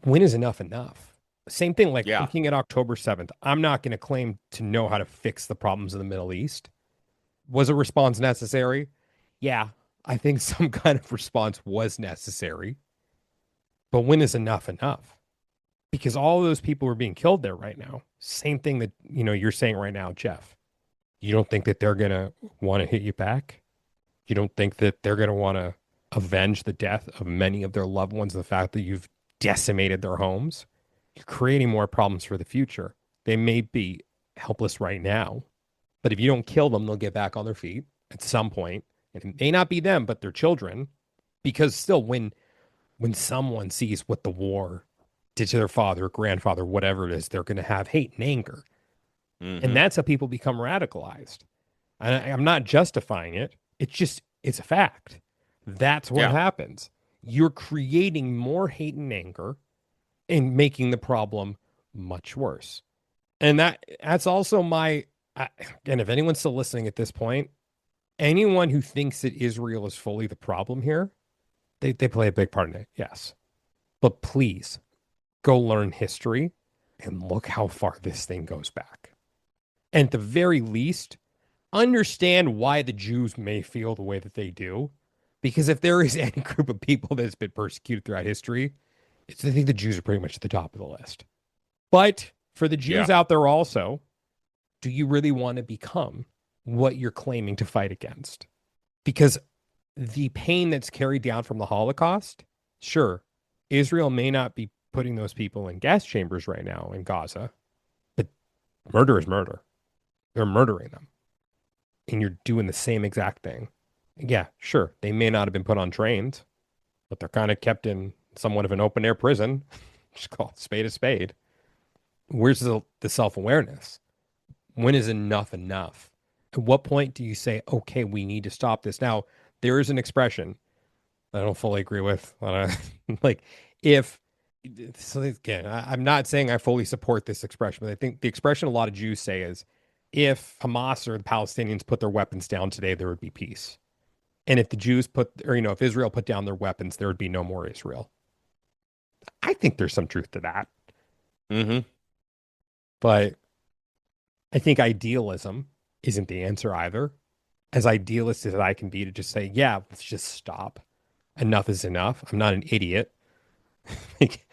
A: When is enough enough? Same thing, like looking at October 7th. I'm not going to claim to know how to fix the problems in the Middle East. Was a response necessary? Yeah, I think some kind of response was necessary. But when is enough enough? Because all of those people are being killed there right now. Same thing that, you're saying right now, Jeff. You don't think that they're going to want to hit you back? You don't think that they're going to want to avenge the death of many of their loved ones, the fact that you've decimated their homes? You're creating more problems for the future. They may be helpless right now, but if you don't kill them, they'll get back on their feet at some point. And it may not be them, but their children. Because still, when someone sees what the war did to their father, grandfather, whatever it is, they're going to have hate and anger.
C: Mm-hmm.
A: And that's how people become radicalized. I'm not justifying it. It's a fact. That's what happens. You're creating more hate and anger and making the problem much worse. And that's also and if anyone's still listening at this point, anyone who thinks that Israel is fully the problem here, they play a big part in it, yes. But please, go learn history and look how far this thing goes back. And at the very least, understand why the Jews may feel the way that they do. Because if there is any group of people that's been persecuted throughout history, I think the Jews are pretty much at the top of the list. But for the Jews out there also, do you really want to become what you're claiming to fight against? Because the pain that's carried down from the Holocaust, sure, Israel may not be putting those people in gas chambers right now in Gaza, but murder is murder. They're murdering them. And you're doing the same exact thing. Yeah, sure, they may not have been put on trains, but they're kind of kept in somewhat of an open air prison. Just call it spade a spade. Where's the self-awareness? When is enough enough? At what point do you say, okay, we need to stop this? Now, there is an expression I don't fully agree with. So again, I'm not saying I fully support this expression, but I think the expression a lot of Jews say is, if Hamas or the Palestinians put their weapons down today, there would be peace. And if the Jews if Israel put down their weapons, there would be no more Israel. I think there's some truth to that.
C: Mm-hmm.
A: But I think idealism isn't the answer either. As idealist as I can be to just say, yeah, let's just stop. enough is enough. I'm not an idiot. Like,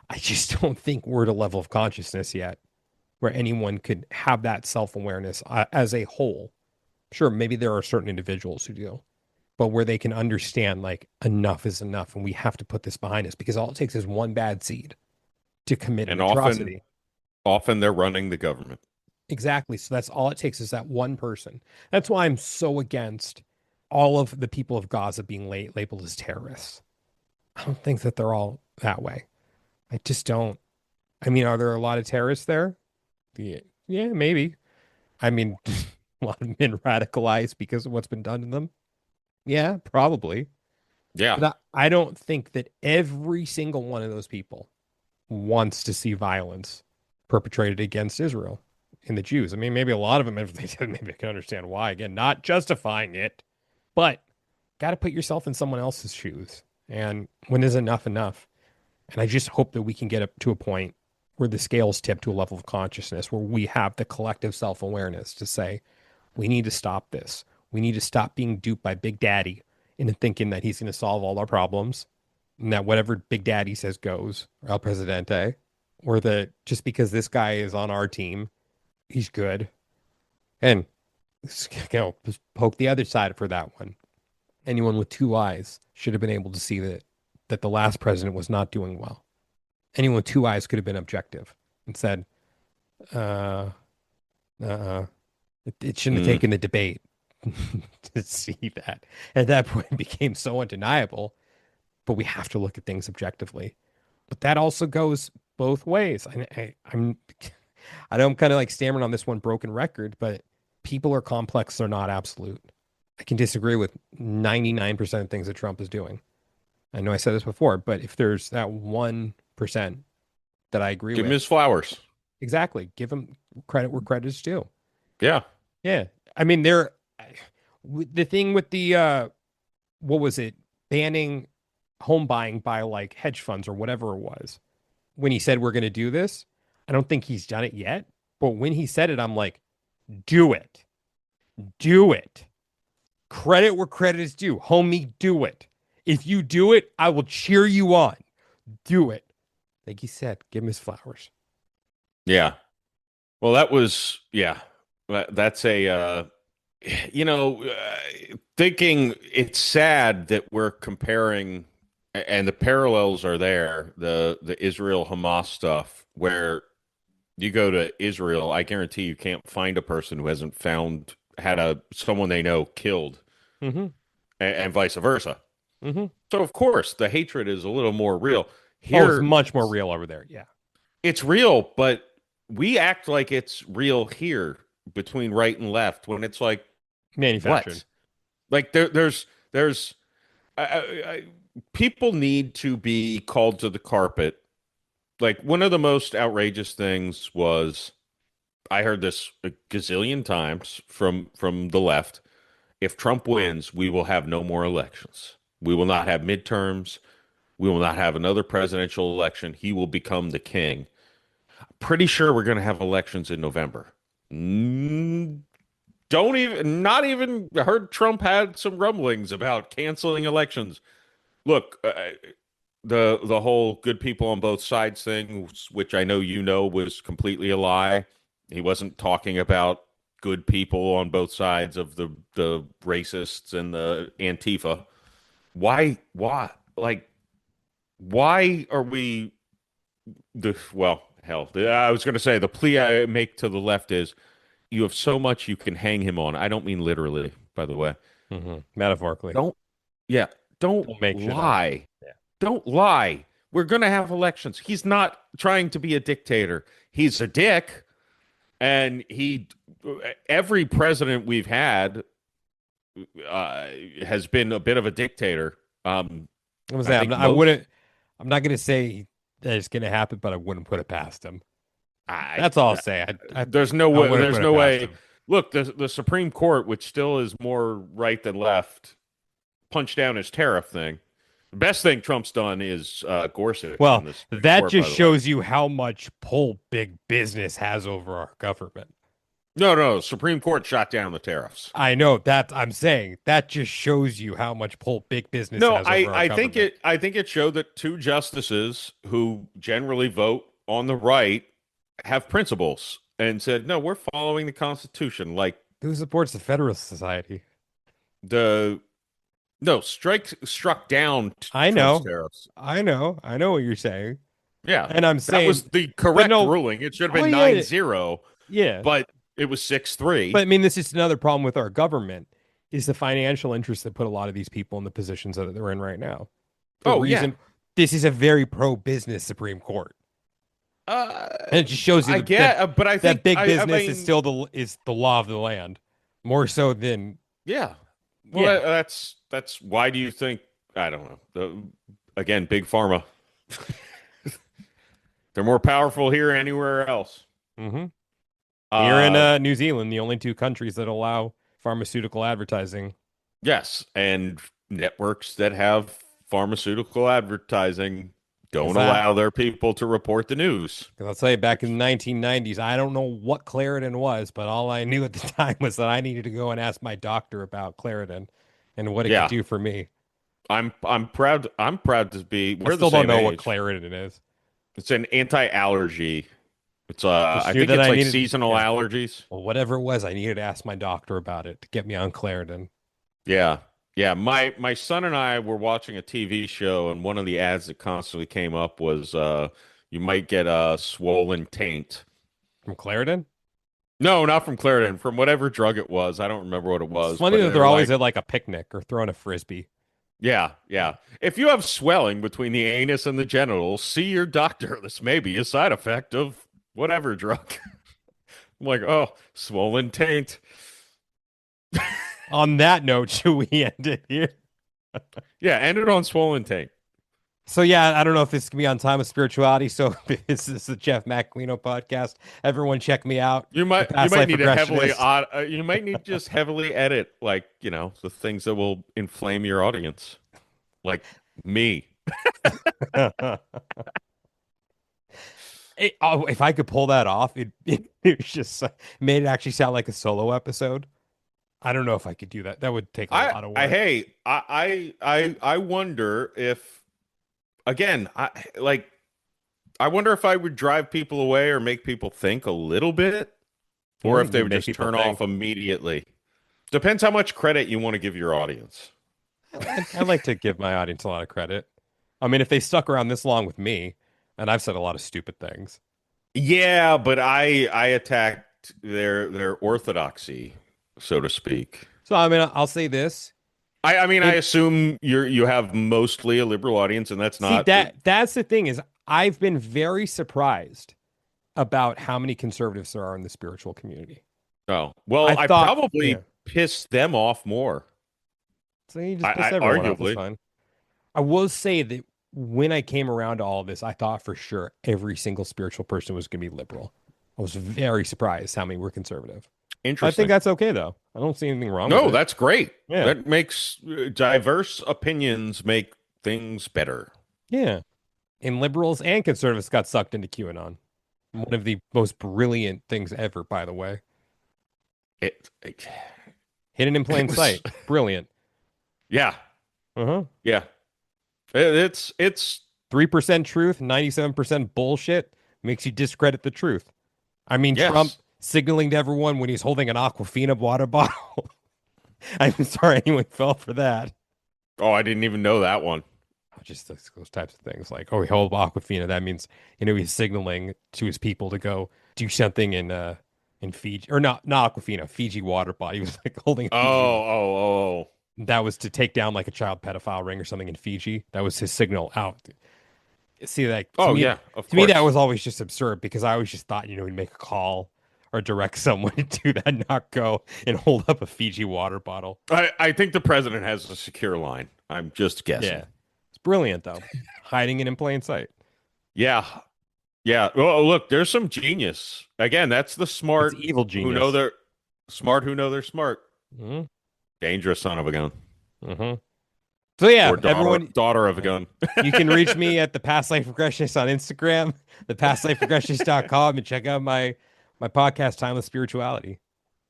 A: I just don't think we're at a level of consciousness yet where anyone could have that self-awareness as a whole. Sure, maybe there are certain individuals who do, but where they can understand like enough is enough and we have to put this behind us because all it takes is one bad seed to commit an
C: And often,
A: atrocity.
C: often they're running the government.
A: Exactly. So that's all it takes is that one person. That's why I'm so against all of the people of Gaza being labeled as terrorists. I don't think that they're all that way. I just don't. I mean, are there a lot of terrorists there? Yeah, yeah, maybe. I mean, a lot of men radicalized because of what's been done to them. Yeah, probably.
C: Yeah.
A: But I don't think that every single one of those people wants to see violence perpetrated against Israel and the Jews. I mean, maybe a lot of them, if they did, maybe I can understand why. Again, not justifying it, but got to put yourself in someone else's shoes. And when is enough enough? And I just hope that we can get up to a point where the scales tip to a level of consciousness where we have the collective self-awareness to say, we need to stop this. We need to stop being duped by Big Daddy into thinking that he's going to solve all our problems and that whatever Big Daddy says goes, or El Presidente, or that just because this guy is on our team, he's good. And, just poke the other side for that one. Anyone with two eyes should have been able to see that the last president was not doing well. Anyone with two eyes could have been objective and said, uh, it shouldn't have taken the debate to see that. At that point, it became so undeniable, but we have to look at things objectively. But that also goes both ways. I know I'm kind of like stammering on this one broken record, but people are complex. They're not absolute. I can disagree with 99% of things that Trump is doing. I know I said this before, but if there's that 1% that I agree
C: Give
A: with,
C: him his flowers.
A: exactly. Give him credit where credit is due.
C: Yeah.
A: Yeah. I mean, the thing with the, what was it? Banning home buying by like hedge funds or whatever it was. When he said we're going to do this, I don't think he's done it yet. But when he said it, I'm like, do it. Do it. Credit where credit is due. Homie, do it. If you do it, I will cheer you on. Do it. Like he said, give him his flowers.
C: Yeah. Well, that was, yeah. That's thinking it's sad that we're comparing, and the parallels are there, the Israel Hamas stuff, where you go to Israel, I guarantee you can't find a person who hasn't had someone they know killed,
A: Mm-hmm.
C: and vice versa.
A: Mm-hmm.
C: So of course the hatred is a little more real.
A: Oh, it's
C: Here
A: much more real over there. Yeah.
C: it's real, but we act like it's real here between right and left when it's like
A: Manufactured.
C: what? Like there's people need to be called to the carpet. Like one of the most outrageous things was I heard this a gazillion times from the left. If Trump wins, we will have no more elections. We will not have midterms. We will not have another presidential election. He will become the king. Pretty sure we're going to have elections in November. Not even heard Trump had some rumblings about canceling elections. Look, the whole good people on both sides thing, which I know was completely a lie. He wasn't talking about good people on both sides of the racists and the Antifa. Why? Like, why are we hell, I was going to say the plea I make to the left is you have so much you can hang him on. I don't mean literally, by the way.
A: Mm-hmm. Metaphorically.
C: Don't
A: Don't make shit up.
C: lie.
A: Yeah.
C: Don't lie. We're going to have elections. He's not trying to be a dictator. He's a dick. And every president we've had has been a bit of a dictator. I'm not
A: going to say that it's going to happen, but I wouldn't put it past him. That's all I'll say.
C: There's no way.
A: There's no way.
C: Look, the Supreme Court, which still is more right than left, punched down his tariff thing. The best thing Trump's done is Gorsuch.
A: Well, that just shows you how much pull big business has over our government.
C: No. Supreme Court shot down the tariffs.
A: I know that. I'm saying that just shows you how much pull big business
C: No,
A: has over our government.
C: I think it showed that two justices who generally vote on the right have principles and said, no, we're following the Constitution. Like
A: Who supports the Federalist Society?
C: the no strike struck down
A: I
C: Trump's
A: know.
C: tariffs.
A: I know what you're saying.
C: Yeah,
A: And I'm
C: that
A: saying
C: was the correct
A: no,
C: ruling. It should have been
A: yeah,
C: 9-0,
A: yeah.
C: but it was 6-3.
A: But I mean, this is another problem with our government is the financial interests that put a lot of these people in the positions that they're in right now. This is a very pro-business Supreme Court. And it just shows you
C: but I think
A: that big business is still the law of the land, more so than
C: yeah. Well, that's why do you think I don't know. Again, big pharma. They're more powerful here than anywhere else.
A: Mm-hmm. Here in New Zealand, the only two countries that allow pharmaceutical advertising.
C: Yes, and networks that have pharmaceutical advertising don't allow their people to report the news.
A: I'll tell you, back in the 1990s, I don't know what Claritin was, but all I knew at the time was that I needed to go and ask my doctor about Claritin and what it could do for me.
C: I'm proud to be.
A: I still don't know what Claritin is.
C: It's an anti-allergy. It's I think it's like seasonal allergies.
A: Well, whatever it was, I needed to ask my doctor about it to get me on Claritin.
C: Yeah. My son and I were watching a TV show, and one of the ads that constantly came up was you might get a swollen taint.
A: From Claritin?
C: No, not from Claritin. From whatever drug it was. I don't remember what it was.
A: It's funny that they're always at like a picnic or throwing a frisbee.
C: Yeah. If you have swelling between the anus and the genitals, see your doctor. This may be a side effect of whatever drug. I'm like, oh, swollen taint.
A: On that note, should we end it here?
C: Yeah, end it on swollen taint.
A: So yeah, I don't know if this can be on Time of Spirituality. So this is the Jeff Macolino Podcast. Everyone, check me out.
C: You might need to just heavily edit, like, you know, the things that will inflame your audience, like me.
A: If I could pull that off, it just made it actually sound like a solo episode. I don't know if I could do that. That would take a lot of work.
C: I wonder if. Again, I wonder if I would drive people away or make people think a little bit, or if they would just turn off immediately. Depends how much credit you want to give your audience.
A: I like to give my audience a lot of credit. I mean, if they stuck around this long with me, and I've said a lot of stupid things.
C: Yeah, but I attacked their orthodoxy, so to speak.
A: So I mean, I'll say this.
C: I assume you have mostly a liberal audience, and that's not
A: that's the thing is I've been very surprised about how many conservatives there are in the spiritual community.
C: Oh, well, I probably pissed them off more.
A: So you just piss everyone off. That's fine. I will say that when I came around to all of this, I thought for sure every single spiritual person was going to be liberal. I was very surprised how many were conservative.
C: Interesting.
A: I think that's okay, though. I don't see anything wrong with it.
C: No, that's great.
A: Yeah.
C: That makes diverse opinions make things better.
A: Yeah. And liberals and conservatives got sucked into QAnon. One of the most brilliant things ever, by the way. Hidden in plain sight. Brilliant.
C: Yeah.
A: Uh-huh.
C: Yeah. It's
A: 3% truth, 97% bullshit makes you discredit the truth. I mean,
C: yes.
A: Trump signaling to everyone when he's holding an Aquafina water bottle. I'm sorry anyone fell for that.
C: Oh, I didn't even know that one.
A: Just those types of things like, oh, he held Aquafina. That means, he's signaling to his people to go do something in Fiji, or not Aquafina, Fiji water bottle. He was like holding.
C: Oh.
A: That was to take down like a child pedophile ring or something in Fiji. That was his signal out. See, like,
C: of
A: to
C: course.
A: me, that was always just absurd because I always just thought, he'd make a call or direct someone to do that, not go and hold up a Fiji water bottle.
C: I think the president has a secure line. I'm just guessing.
A: Yeah. It's brilliant, though. Hiding it in plain sight.
C: Yeah. Well, look, there's some genius. Again, that's the smart,
A: it's evil genius
C: who know they're smart.
A: Mm-hmm.
C: Dangerous son of a gun.
A: Mm-hmm. So yeah,
C: or daughter of a gun.
A: You can reach me at the Past Life Regressionist on Instagram, thepastliferegressionist.com, and check out my podcast, Timeless Spirituality.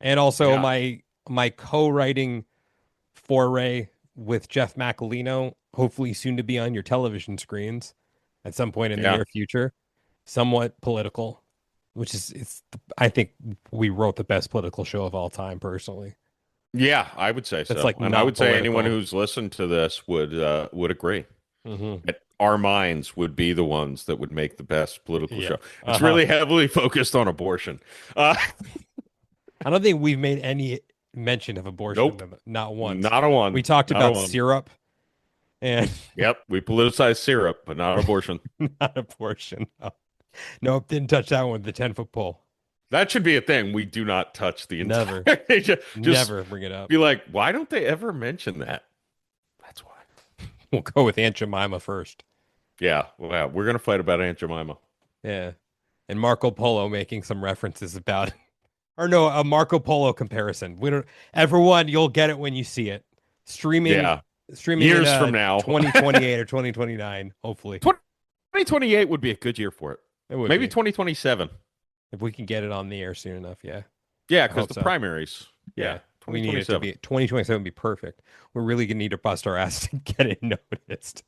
A: And also
C: Yeah.
A: my co-writing foray with Jeff Macolino, hopefully soon to be on your television screens at some point in the
C: Yeah.
A: near future. Somewhat political, which I think we wrote the best political show of all time, personally.
C: Yeah, I would say
A: That's
C: so.
A: like
C: And I
A: not
C: would say anyone
A: political.
C: who's listened to this would agree.
A: Hmm.
C: That our minds would be the ones that would make the best political
A: Yeah.
C: show. It's
A: Uh-huh.
C: really heavily focused on abortion. Uh,
A: I don't think we've made any mention of abortion,
C: nope,
A: not once.
C: not a one.
A: We talked
C: Not a
A: about
C: one.
A: syrup and
C: Yep, we politicized syrup, but not abortion.
A: not abortion. No. Nope, didn't touch that one with the 10-foot pole.
C: That should be a thing. We do not touch the entire.
A: Never.
C: Just
A: Never bring it up.
C: be like, why don't they ever mention that? That's why.
A: We'll go with Aunt Jemima first.
C: Yeah, well, we're gonna fight about Aunt Jemima.
A: Yeah. And Marco Polo making some references about, or no, a Marco Polo comparison. We don't, everyone, you'll get it when you see it. Streaming
C: Yeah,
A: years
C: years from now,
A: 2028 or 2029, hopefully.
C: 2028 would be a good year for it.
A: It would
C: Maybe
A: be.
C: 2027.
A: If we can get it on the air soon enough, yeah.
C: Yeah,
A: I
C: because
A: hope
C: the
A: so.
C: primaries. Yeah,
A: we need it to
C: 2027.
A: be 2027 would be perfect. We're really gonna need to bust our ass to get it noticed.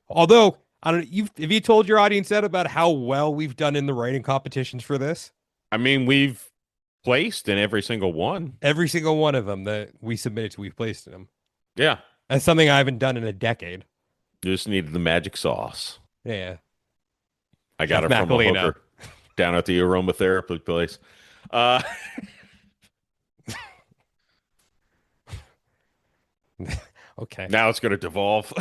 A: Although I don't, have you told your audience that about how well we've done in the writing competitions for this?
C: I mean, we've placed in every single one.
A: Every single one of them that we submitted to, we've placed in them.
C: Yeah,
A: That's something I haven't done in a decade.
C: you just needed the magic sauce.
A: Yeah.
C: I got
A: Jeff
C: it from a
A: Macolino.
C: hooker down at the aromatherapy place.
A: Okay.
C: Now it's going to devolve.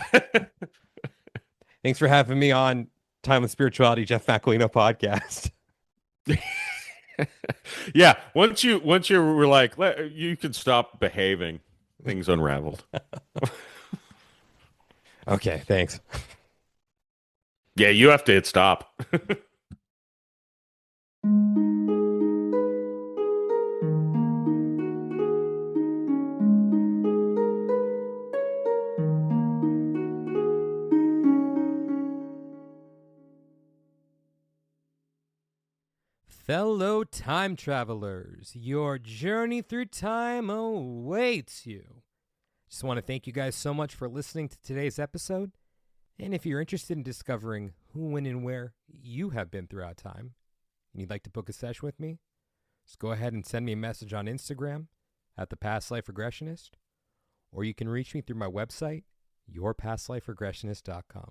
A: Thanks for having me on Time with Spirituality, Jeff Macolino Podcast.
C: Yeah, once you were like, you can stop behaving, things unraveled.
A: Okay, thanks.
C: Yeah, you have to hit stop.
A: Fellow time travelers, your journey through time awaits you. Just want to thank you guys so much for listening to today's episode. And if you're interested in discovering who, when, and where you have been throughout time, and you'd like to book a session with me, just go ahead and send me a message on Instagram at The Past Life Regressionist, or you can reach me through my website, yourpastliferegressionist.com.